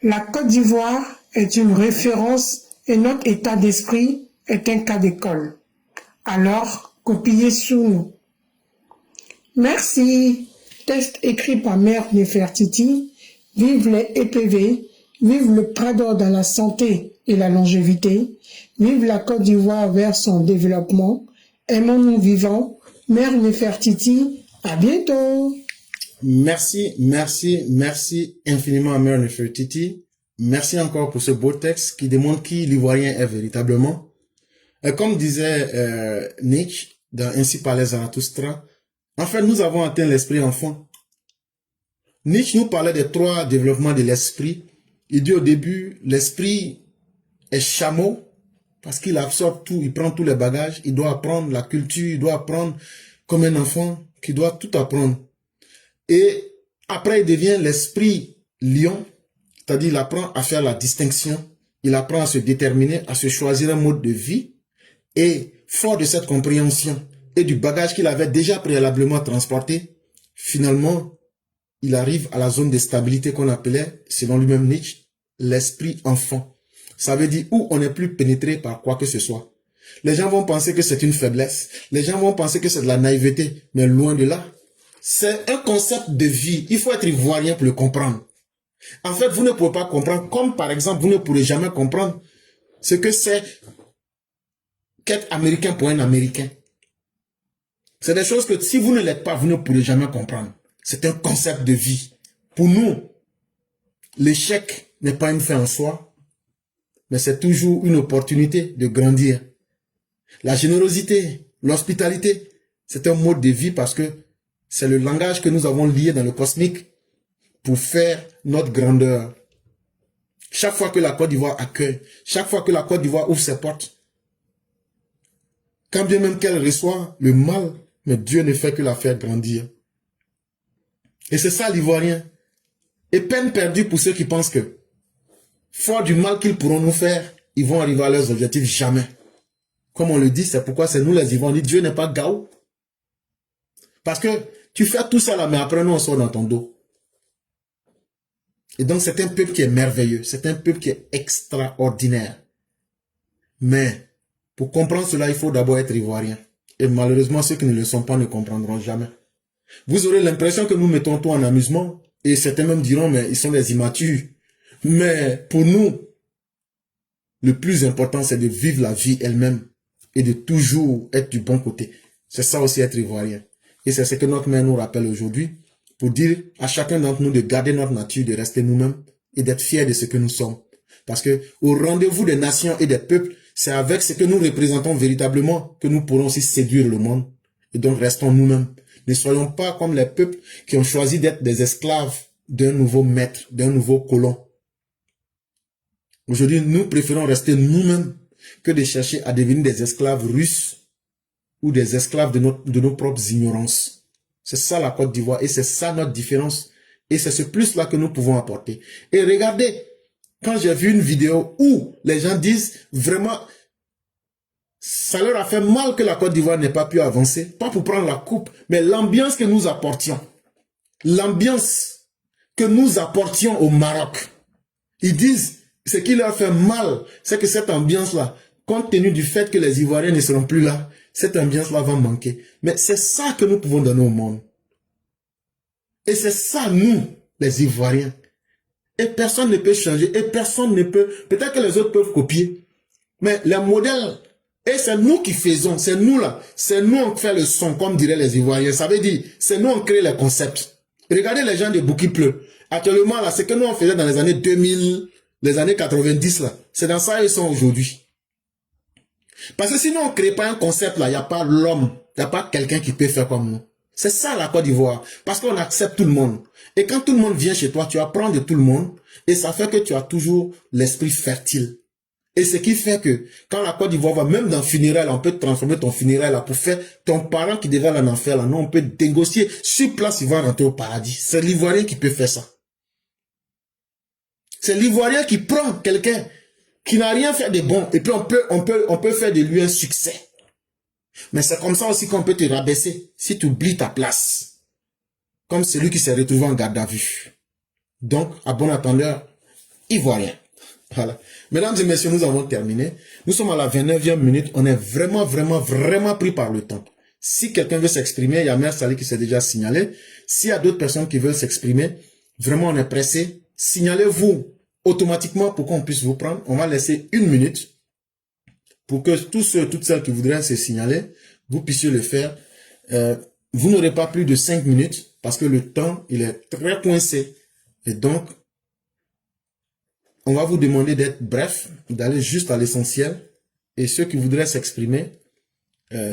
S4: La Côte d'Ivoire est une référence et notre état d'esprit est un cas d'école. Alors, copiez sur nous. Merci. Texte écrit par Mère Nefertiti. Vive les EPV. Vive le Prador dans la santé et la longévité. Vive la Côte d'Ivoire vers son développement. Aimons-nous vivants. Mère Nefertiti, à bientôt.
S2: Merci infiniment à Mère Nefertiti. Merci encore pour ce beau texte qui démontre qui l'Ivoirien est véritablement. Et comme disait Nietzsche dans Ainsi parlait Zarathustra, en fait, nous avons atteint l'esprit enfant. Nietzsche nous parlait des 3 développements de l'esprit. Il dit au début, l'esprit est chameau parce qu'il absorbe tout, il prend tous les bagages, il doit apprendre la culture, il doit apprendre comme un enfant qui doit tout apprendre. Et après, il devient l'esprit lion, c'est-à-dire il apprend à faire la distinction, il apprend à se déterminer, à se choisir un mode de vie. Et fort de cette compréhension et du bagage qu'il avait déjà préalablement transporté, finalement, il arrive à la zone de stabilité qu'on appelait, selon lui-même Nietzsche, l'esprit enfant. Ça veut dire où on n'est plus pénétré par quoi que ce soit. Les gens vont penser que c'est une faiblesse. Les gens vont penser que c'est de la naïveté. Mais loin de là, c'est un concept de vie. Il faut être ivoirien pour le comprendre. En fait, vous ne pouvez pas comprendre, comme par exemple, vous ne pourrez jamais comprendre ce que c'est qu'être américain pour un Américain. C'est des choses que si vous ne l'êtes pas, vous ne pourrez jamais comprendre. C'est un concept de vie. Pour nous, l'échec n'est pas une fin en soi, mais c'est toujours une opportunité de grandir. La générosité, l'hospitalité, c'est un mode de vie parce que c'est le langage que nous avons lié dans le cosmique pour faire notre grandeur. Chaque fois que la Côte d'Ivoire accueille, chaque fois que la Côte d'Ivoire ouvre ses portes, quand bien même qu'elle reçoit le mal, mais Dieu ne fait que la faire grandir. Et c'est ça l'Ivoirien. Et peine perdue pour ceux qui pensent que, fort du mal qu'ils pourront nous faire, ils vont arriver à leurs objectifs? Jamais. Comme on le dit, c'est pourquoi c'est nous les Ivoiriens. On dit Dieu n'est pas Gao. Parce que tu fais tout ça là, mais après nous on sort dans ton dos. Et donc c'est un peuple qui est merveilleux. C'est un peuple qui est extraordinaire. Mais pour comprendre cela, il faut d'abord être Ivoirien. Et malheureusement, ceux qui ne le sont pas ne comprendront jamais. Vous aurez l'impression que nous mettons tout en amusement. Et certains même diront, mais ils sont des immatures. Mais pour nous, le plus important, c'est de vivre la vie elle-même et de toujours être du bon côté. C'est ça aussi être Ivoirien. Et c'est ce que notre mère nous rappelle aujourd'hui pour dire à chacun d'entre nous de garder notre nature, de rester nous-mêmes et d'être fiers de ce que nous sommes. Parce que au rendez-vous des nations et des peuples, c'est avec ce que nous représentons véritablement que nous pourrons aussi séduire le monde. Et donc restons nous-mêmes. Ne soyons pas comme les peuples qui ont choisi d'être des esclaves d'un nouveau maître, d'un nouveau colon. Aujourd'hui, nous préférons rester nous-mêmes que de chercher à devenir des esclaves russes ou des esclaves de nos propres ignorances. C'est ça la Côte d'Ivoire et c'est ça notre différence. Et c'est ce plus-là que nous pouvons apporter. Et regardez, quand j'ai vu une vidéo où les gens disent vraiment, ça leur a fait mal que la Côte d'Ivoire n'ait pas pu avancer, pas pour prendre la coupe, mais l'ambiance que nous apportions, l'ambiance que nous apportions au Maroc. Ils disent, ce qui leur fait mal, c'est que cette ambiance-là, compte tenu du fait que les Ivoiriens ne seront plus là, cette ambiance-là va manquer. Mais c'est ça que nous pouvons donner au monde. Et c'est ça, nous, les Ivoiriens. Et personne ne peut changer, et personne ne peut... Peut-être que les autres peuvent copier, mais les modèles, et c'est nous qui faisons, c'est nous là, c'est nous on fait le son, comme diraient les Ivoiriens. Ça veut dire, c'est nous on crée les concepts. Regardez les gens de Bouki-Pleu. Actuellement, là, c'est que nous on faisait dans les années 2000, les années 90, là. C'est dans ça qu'ils sont aujourd'hui. Parce que sinon, on ne crée pas un concept, là. Il n'y a pas l'homme. Il n'y a pas quelqu'un qui peut faire comme nous. C'est ça, la Côte d'Ivoire. Parce qu'on accepte tout le monde. Et quand tout le monde vient chez toi, tu apprends de tout le monde. Et ça fait que tu as toujours l'esprit fertile. Et ce qui fait que, quand la Côte d'Ivoire va, même dans le funérail, on peut transformer ton funérail, là, pour faire ton parent qui devait aller en enfer, là. Non, on peut négocier. Sur place, il va rentrer au paradis. C'est l'Ivoirien qui peut faire ça. C'est l'Ivoirien qui prend quelqu'un qui n'a rien fait de bon. Et puis on peut faire de lui un succès. Mais c'est comme ça aussi qu'on peut te rabaisser si tu oublies ta place. Comme celui qui s'est retrouvé en garde à vue. Donc, à bon entendeur, Ivoirien. Voilà. Mesdames et messieurs, nous avons terminé. Nous sommes à la 29e minute. On est vraiment pris par le temps. Si quelqu'un veut s'exprimer, il y a Mère Sali qui s'est déjà signalé. S'il y a d'autres personnes qui veulent s'exprimer, vraiment on est pressé. Signalez-vous automatiquement pour qu'on puisse vous prendre. On va laisser 1 minute pour que tous ceux, toutes celles qui voudraient se signaler, vous puissiez le faire. Vous n'aurez pas plus de 5 minutes parce que le temps, il est très coincé. Et donc, on va vous demander d'être bref, d'aller juste à l'essentiel. Et ceux qui voudraient s'exprimer,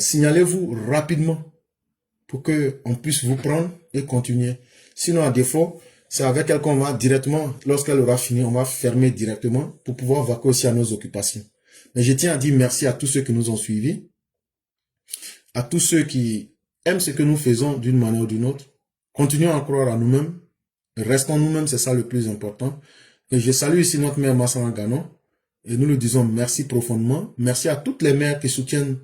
S2: signalez-vous rapidement pour qu'on puisse vous prendre et continuer. Sinon, à défaut, c'est avec elle qu'on va directement, lorsqu'elle aura fini, on va fermer directement pour pouvoir vaquer aussi à nos occupations. Mais je tiens à dire merci à tous ceux qui nous ont suivis, à tous ceux qui aiment ce que nous faisons d'une manière ou d'une autre. Continuons à croire à nous-mêmes, restons nous-mêmes, c'est ça le plus important. Et je salue ici notre mère Massana Ganon, et nous lui disons merci profondément. Merci à toutes les mères qui soutiennent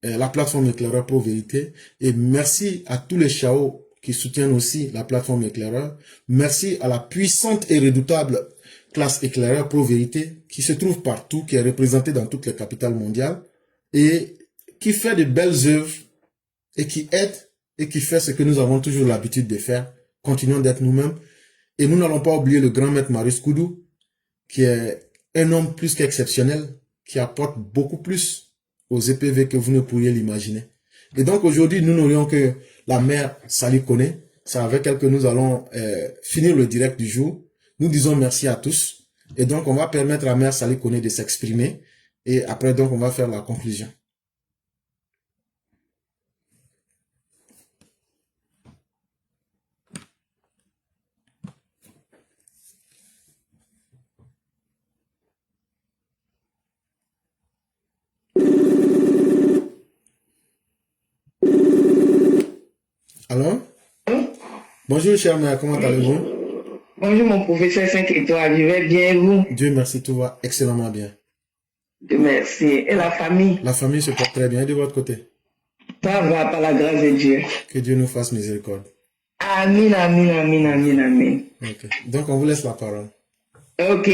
S2: la plateforme Éclaireur Pro Vérité, et merci à tous les Chao qui soutiennent aussi la plateforme Éclaireur. Merci à la puissante et redoutable classe Éclaireur Pro Vérité qui se trouve partout, qui est représentée dans toutes les capitales mondiales et qui fait de belles œuvres et qui aide et qui fait ce que nous avons toujours l'habitude de faire. Continuons d'être nous-mêmes. Et nous n'allons pas oublier le grand maître Marius Koudou, qui est un homme plus qu'exceptionnel, qui apporte beaucoup plus aux EPV que vous ne pourriez l'imaginer. Et donc aujourd'hui, nous n'aurions que la mère Sali Koné. C'est avec elle que nous allons finir le direct du jour. Nous disons merci à tous. Et donc on va permettre à la mère Sali Koné de s'exprimer. Et après donc on va faire la conclusion. Allô? Bonjour, chère mère, comment allez-vous?
S5: Bonjour mon professeur 5 étoiles, je vais bien et vous?
S2: Dieu merci, tout va excellemment bien.
S5: Dieu merci. Et la famille?
S2: La famille se porte très bien. Et de votre côté?
S5: Ça va par la grâce de Dieu.
S2: Que Dieu nous fasse miséricorde.
S5: Amen, amen, amen, amen, amen.
S2: Ok. Donc, on vous laisse la parole.
S5: Ok.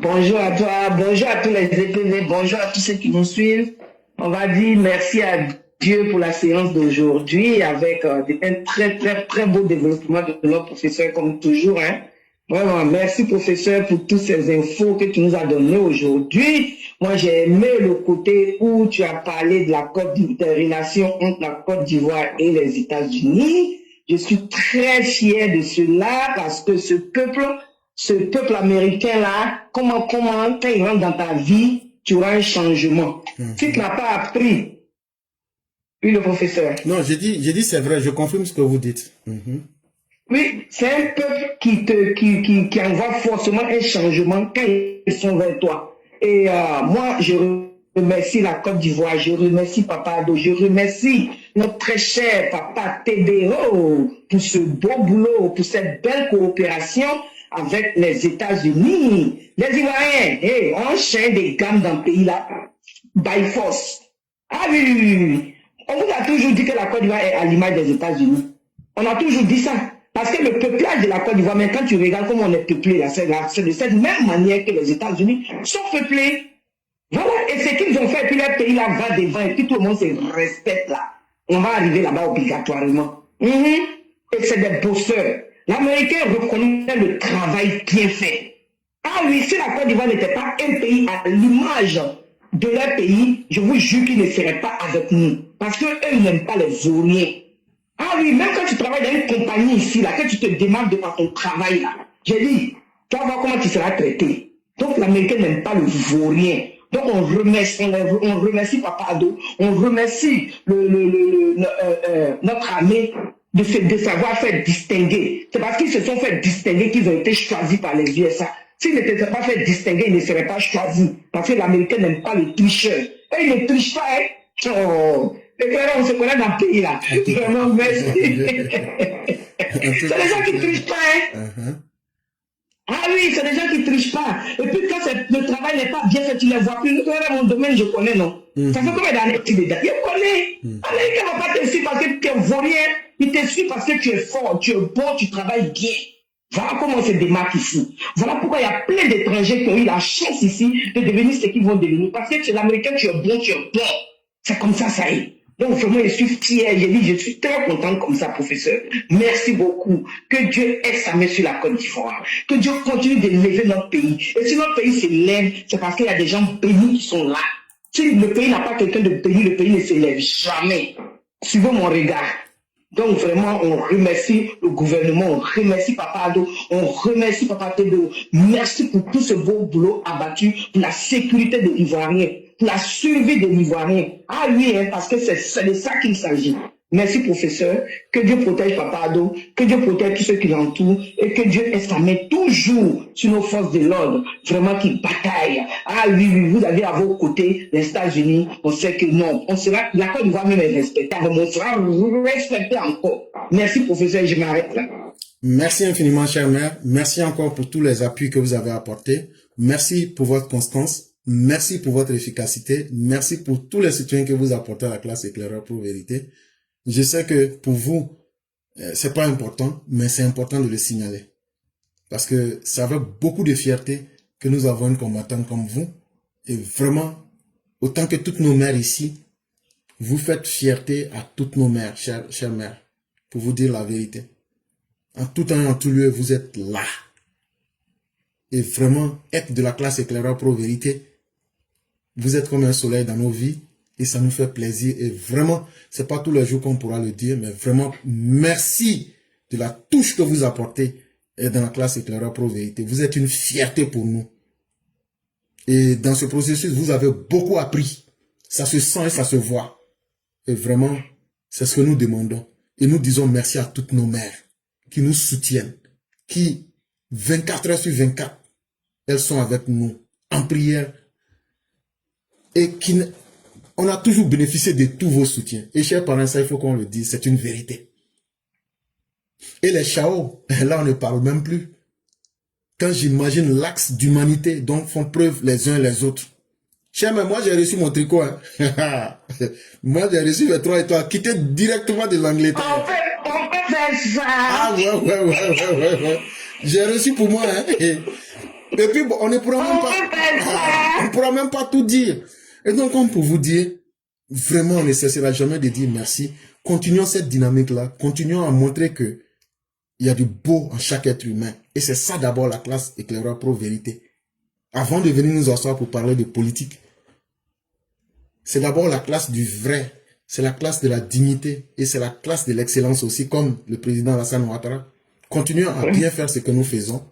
S5: Bonjour à toi, bonjour à tous les EPV, bonjour à tous ceux qui nous suivent. On va dire merci à Dieu pour la séance d'aujourd'hui avec un très beau développement de notre professeur comme toujours. Hein. Vraiment, merci professeur pour toutes ces infos que tu nous as données aujourd'hui. Moi, j'ai aimé le côté où tu as parlé de la des relations entre la Côte d'Ivoire et les États-Unis. Je suis très fier de cela parce que ce peuple américain-là, comment, quand il rentre dans ta vie, tu auras un changement. Si tu n'as pas appris, oui, le professeur.
S2: Non, j'ai dit c'est vrai, je confirme ce que vous dites.
S5: Oui, c'est un peuple qui envoie forcément un changement quand ils sont vers toi. Et moi, je remercie la Côte d'Ivoire, je remercie Papa Ado, je remercie notre très cher Papa TDO pour ce beau boulot, pour cette belle coopération avec les États-Unis. Les Ivoiriens, hey, on change des gammes dans le pays là, by force. Ah oui. On vous a toujours dit que la Côte d'Ivoire est à l'image des États-Unis. On a toujours dit ça. Parce que le peuplage de la Côte d'Ivoire, mais quand tu regardes comment on est peuplé, là, c'est de cette même manière que les États-Unis sont peuplés. Voilà, et ce qu'ils ont fait, puis leur pays là va devant, et puis tout le monde se respecte là. On va arriver là-bas obligatoirement. Et c'est des bosseurs. L'Américain reconnaît le travail bien fait. Ah oui, si la Côte d'Ivoire n'était pas un pays à l'image de leur pays, je vous jure qu'ils ne seraient pas avec nous. Parce qu'eux, ils n'aiment pas les vauriens. Ah oui, même quand tu travailles dans une compagnie ici, là, quand tu te démarques de par ton travail, là, j'ai dit, tu vas voir comment tu seras traité. Donc l'Américain n'aime pas le vaurien. Donc on remercie Papa Ado, on remercie notre armée de savoir faire distinguer. C'est parce qu'ils se sont fait distinguer qu'ils ont été choisis par les USA. S'ils ne s'étaient pas fait distinguer, ils ne seraient pas choisis. Parce que l'Américain n'aime pas les tricheurs. Et ils ne trichent pas, hein. Oh. Les frères, on se connaît dans le pays là. Vraiment, merci. C'est les gens qui ne trichent pas, hein. Ah oui, c'est des gens qui ne trichent pas. Et puis quand le travail n'est pas bien fait, tu ne les vois plus. Dans mon domaine, je connais, non. Ça fait combien d'années que tu es dedans? Je connais. L'Américain ne va pas te suivre parce que tu es vaurien. Il te suit parce que tu es fort, tu es bon, tu travailles bien. Voilà comment on se démarque ici. Voilà pourquoi il y a plein d'étrangers qui ont eu la chance ici de devenir ce qu'ils vont devenir. Parce que tu es l'Américain, tu es bon, tu es bon. C'est comme ça, ça y est. Donc vraiment, je suis fier, je suis très content comme ça, professeur. Merci beaucoup. Que Dieu ait sa main sur la Côte d'Ivoire. Que Dieu continue d'élever notre pays. Et si notre pays s'élève, c'est parce qu'il y a des gens bénis qui sont là. Si le pays n'a pas quelqu'un de béni, le pays ne s'élève jamais. Suivez mon regard. Donc vraiment, on remercie le gouvernement, on remercie Papa Ado, on remercie Papa Tedo. Merci pour tout ce beau boulot abattu, pour la sécurité de l'Ivoirien, pour la survie de l'Ivoirien. Ah oui, hein, parce que c'est de ça qu'il s'agit. Merci professeur, que Dieu protège Papa Ado, que Dieu protège tous ceux qui l'entourent et que Dieu ait sa main toujours sur nos forces de l'ordre, vraiment qui bataillent. Ah oui, vous avez à vos côtés les États-Unis, on sait que non, on sera, la Côte d'Ivoire même est respectable, mais on sera respecté encore. Merci professeur, je m'arrête là.
S2: Merci infiniment, chère mère. Merci encore pour tous les appuis que vous avez apportés. Merci pour votre constance. Merci pour votre efficacité. Merci pour tous les soutiens que vous apportez à la classe éclaireur pour vérité. Je sais que pour vous, c'est pas important, mais c'est important de le signaler. Parce que c'est avec beaucoup de fierté que nous avons une combattante comme vous. Et vraiment, autant que toutes nos mères ici, vous faites fierté à toutes nos mères, chères mères, pour vous dire la vérité. En tout temps et en tout lieu, vous êtes là. Et vraiment, être de la classe éclaireur pro vérité, vous êtes comme un soleil dans nos vies. Et ça nous fait plaisir. Et vraiment, c'est pas tous les jours qu'on pourra le dire, mais vraiment, merci de la touche que vous apportez dans la classe éclaireur pro vérité. Vous êtes une fierté pour nous. Et dans ce processus, vous avez beaucoup appris. Ça se sent et ça se voit. Et vraiment, c'est ce que nous demandons. Et nous disons merci à toutes nos mères qui nous soutiennent, qui 24 heures sur 24, elles sont avec nous en prière et qui on a toujours bénéficié de tous vos soutiens. Et chers parents, ça il faut qu'on le dise, c'est une vérité. Et les chaos, là on ne parle même plus. quand j'imagine l'axe d'humanité dont font preuve les uns et les autres. Cher, mais moi j'ai reçu mon tricot. Hein. Moi j'ai reçu les 3 étoiles, quitté directement de l'Angleterre.
S5: On peut faire ça.
S2: Ah ouais. J'ai reçu pour moi. Hein. Et puis bon, on ne pourra même pas. On pourra même pas tout dire. Et donc comme pour vous dire, vraiment on ne cessera jamais de dire merci. Continuons cette dynamique-là. Continuons à montrer que il y a du beau en chaque être humain. Et c'est ça d'abord la classe éclaireur pro-vérité. Avant de venir nous asseoir pour parler de politique, c'est d'abord la classe du vrai. C'est la classe de la dignité. Et c'est la classe de l'excellence aussi, comme le président Alassane Ouattara. Continuons à bien faire ce que nous faisons.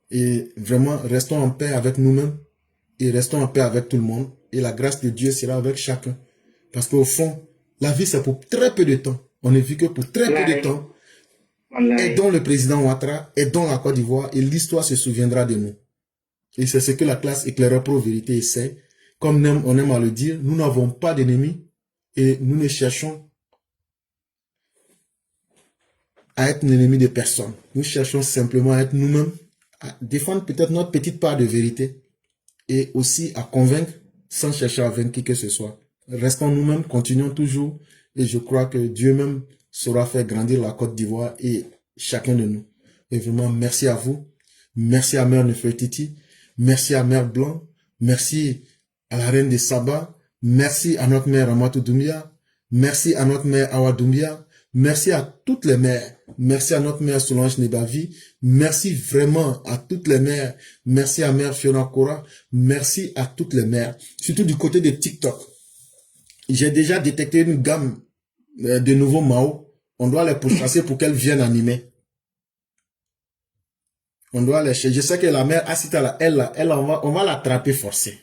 S2: Et vraiment, restons en paix avec nous-mêmes. Et restons en paix avec tout le monde. Et la grâce de Dieu sera avec chacun. Parce qu'au fond, la vie c'est pour très peu de temps. On ne vit que pour très peu de temps. Aidons le président Ouattara, aidons la Côte d'Ivoire et l'histoire se souviendra de nous. Et c'est ce que la classe éclaireur pro-vérité essaie. Comme on aime à le dire, nous n'avons pas d'ennemis et nous ne cherchons à être l'ennemi de personne. Nous cherchons simplement à être nous-mêmes, à défendre peut-être notre petite part de vérité et aussi à convaincre sans chercher à vaincre qui que ce soit. Restons nous-mêmes, continuons toujours et je crois que Dieu même saura faire grandir la Côte d'Ivoire et chacun de nous. Et vraiment, merci à vous. Merci à Mère Nefertiti. Merci à Mère Blanc. Merci à la Reine de Saba. Merci à notre mère Amatou Doumbia. Merci à notre mère Awa Doumbia. Merci à toutes les mères. Merci à notre mère Solange Nebavi. Merci vraiment à toutes les mères. Merci à Mère Fiona Kora. Merci à toutes les mères. Surtout du côté de TikTok. J'ai déjà détecté une gamme de nouveaux Mao. On doit les pourchasser pour qu'elles viennent animer. On doit les chercher. Je sais que la mère Asita, on va l'attraper forcée.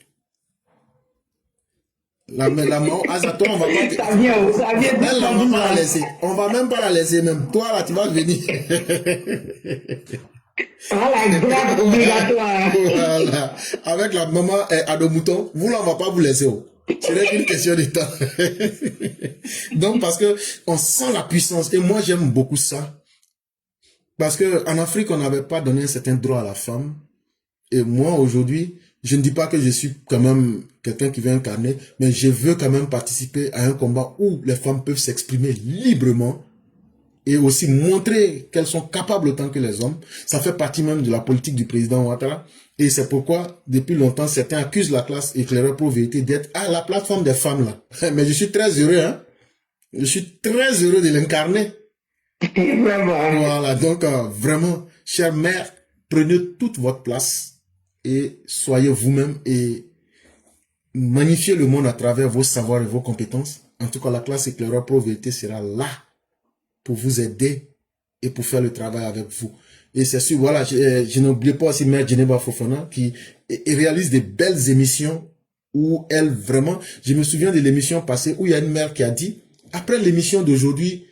S2: La Mao Azato, on va pas...
S5: Ça vient,
S2: Elle, on va pas la laisser. On va même pas la laisser même. Toi, là, tu vas venir.
S5: Ah, la grave obligatoire.
S2: Voilà. Avec la maman Adomouton, vous, là, on va pas vous laisser. Oh. C'est une question de temps. Donc, parce que on sent la puissance. Et moi, j'aime beaucoup ça. Parce que en Afrique, on n'avait pas donné un certain droit à la femme. Et moi, aujourd'hui, je ne dis pas que je suis quand même quelqu'un qui veut incarner, mais je veux quand même participer à un combat où les femmes peuvent s'exprimer librement et aussi montrer qu'elles sont capables autant que les hommes. Ça fait partie même de la politique du président Ouattara. Et c'est pourquoi, depuis longtemps, certains accusent la classe éclaireur pro-vérité d'être à la plateforme des femmes là. Mais je suis très heureux, hein. Je suis très heureux de l'incarner.
S5: Vraiment.
S2: Voilà, donc vraiment, chère mère, prenez toute votre place et soyez vous-même et magnifiez le monde à travers vos savoirs et vos compétences. En tout cas, la classe éclaireur pro-vérité sera là pour vous aider et pour faire le travail avec vous. Et c'est sûr, voilà, je n'oublie pas aussi Mère Djeneba Fofana qui réalise des belles émissions où elle vraiment, je me souviens de l'émission passée où il y a une mère qui a dit, après l'émission d'aujourd'hui,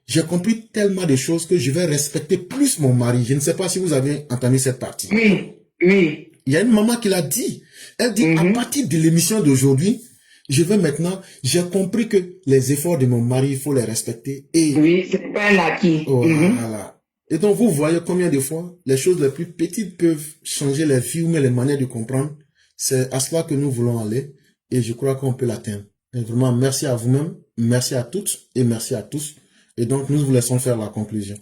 S2: j'ai compris tellement de choses que je vais respecter plus mon mari. Je ne sais pas si vous avez entendu cette partie.
S5: Oui, oui.
S2: Il y a une maman qui l'a dit. Elle dit, à partir de l'émission d'aujourd'hui, j'ai compris que les efforts de mon mari, il faut les respecter. Et
S5: oui, c'est pas un acquis.
S2: Voilà. Et donc, vous voyez combien de fois les choses les plus petites peuvent changer les vies ou même les manières de comprendre. C'est à cela que nous voulons aller. Et je crois qu'on peut l'atteindre. Et vraiment, merci à vous-même, merci à toutes et merci à tous. Et donc, nous vous laissons faire la conclusion.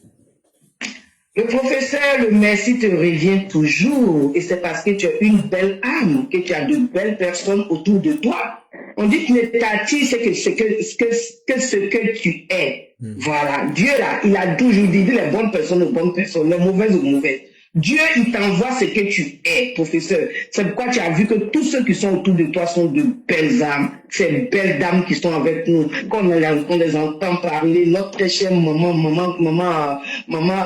S5: Le professeur, le merci te revient toujours. Et c'est parce que tu as une belle âme, que tu as de belles personnes autour de toi. On dit que Netati, c'est que ce que tu es. Voilà. Dieu, là, il a toujours dit les bonnes personnes aux bonnes personnes, les mauvaises aux mauvaises. Dieu, il t'envoie ce que tu es, professeur. C'est pourquoi tu as vu que tous ceux qui sont autour de toi sont de belles âmes. Ces belles dames qui sont avec nous. Quand on les entend parler, notre très chère maman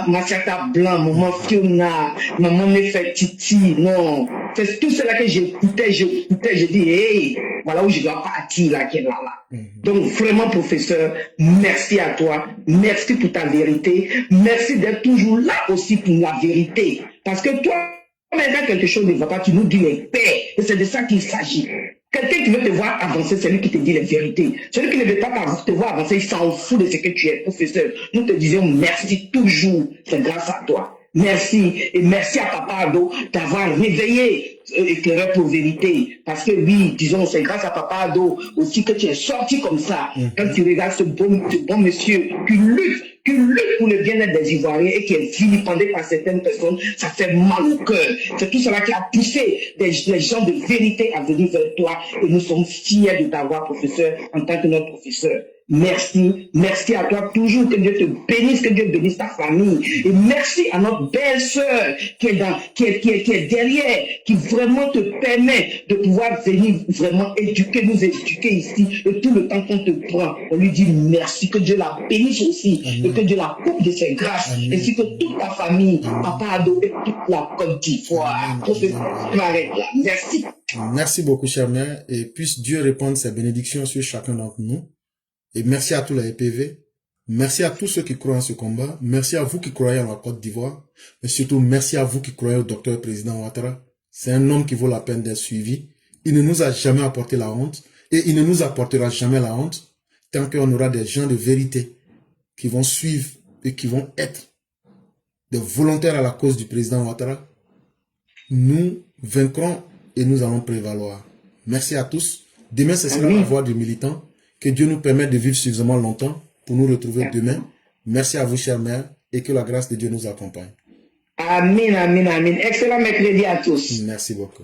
S5: Massata Blanc, maman Fiona, maman Nefertiti, non. C'est tout cela que j'écoutais, je dis, hey, voilà où je dois partir, là, qui est là. Donc, vraiment, professeur, merci à toi. Merci pour ta vérité. Merci d'être toujours là aussi pour la vérité. Parce que toi, quand quelque chose ne va pas, tu nous dis les paix. Et c'est de ça qu'il s'agit. Quelqu'un qui veut te voir avancer, c'est lui qui te dit les vérités. Celui qui ne veut pas te voir avancer, il s'en fout de ce que tu es, professeur. Nous te disons merci toujours. C'est grâce à toi. Merci. Et merci à Papa Ado d'avoir réveillé Éclaireur pour vérité. Parce que oui, disons, c'est grâce à Papa Ado aussi que tu es sorti comme ça. Quand tu regardes ce bon monsieur qui lutte pour le bien-être des Ivoiriens et qui est vilipendé par certaines personnes, ça fait mal au cœur. C'est tout cela qui a poussé les gens de vérité à venir vers toi. Et nous sommes fiers de t'avoir, professeur, en tant que notre professeur. Merci, merci à toi toujours, que Dieu te bénisse, que Dieu bénisse ta famille. Et merci à notre belle-sœur qui est derrière, qui vraiment te permet de pouvoir venir vraiment nous éduquer ici. Et tout le temps qu'on te prend, on lui dit merci, que Dieu la bénisse aussi, et que Dieu la coupe de ses grâces, ainsi que toute ta famille, Papa Ado et toute la Côte d'Ivoire. Merci.
S2: Merci beaucoup, chère mère, et puisse Dieu répandre ses bénédictions sur chacun d'entre nous. Et merci à tous les EPV. Merci à tous ceux qui croient en ce combat. Merci à vous qui croyez en la Côte d'Ivoire. Mais surtout, merci à vous qui croyez au docteur président Ouattara. C'est un homme qui vaut la peine d'être suivi. Il ne nous a jamais apporté la honte. Et il ne nous apportera jamais la honte tant qu'on aura des gens de vérité qui vont suivre et qui vont être des volontaires à la cause du président Ouattara. Nous vaincrons et nous allons prévaloir. Merci à tous. Demain, ce sera la voix du militant. Que Dieu nous permette de vivre suffisamment longtemps pour nous retrouver demain. Merci à vous, chère mère, et que la grâce de Dieu nous accompagne.
S5: Amen, amen, amen. Excellent mercredi à tous.
S2: Merci beaucoup.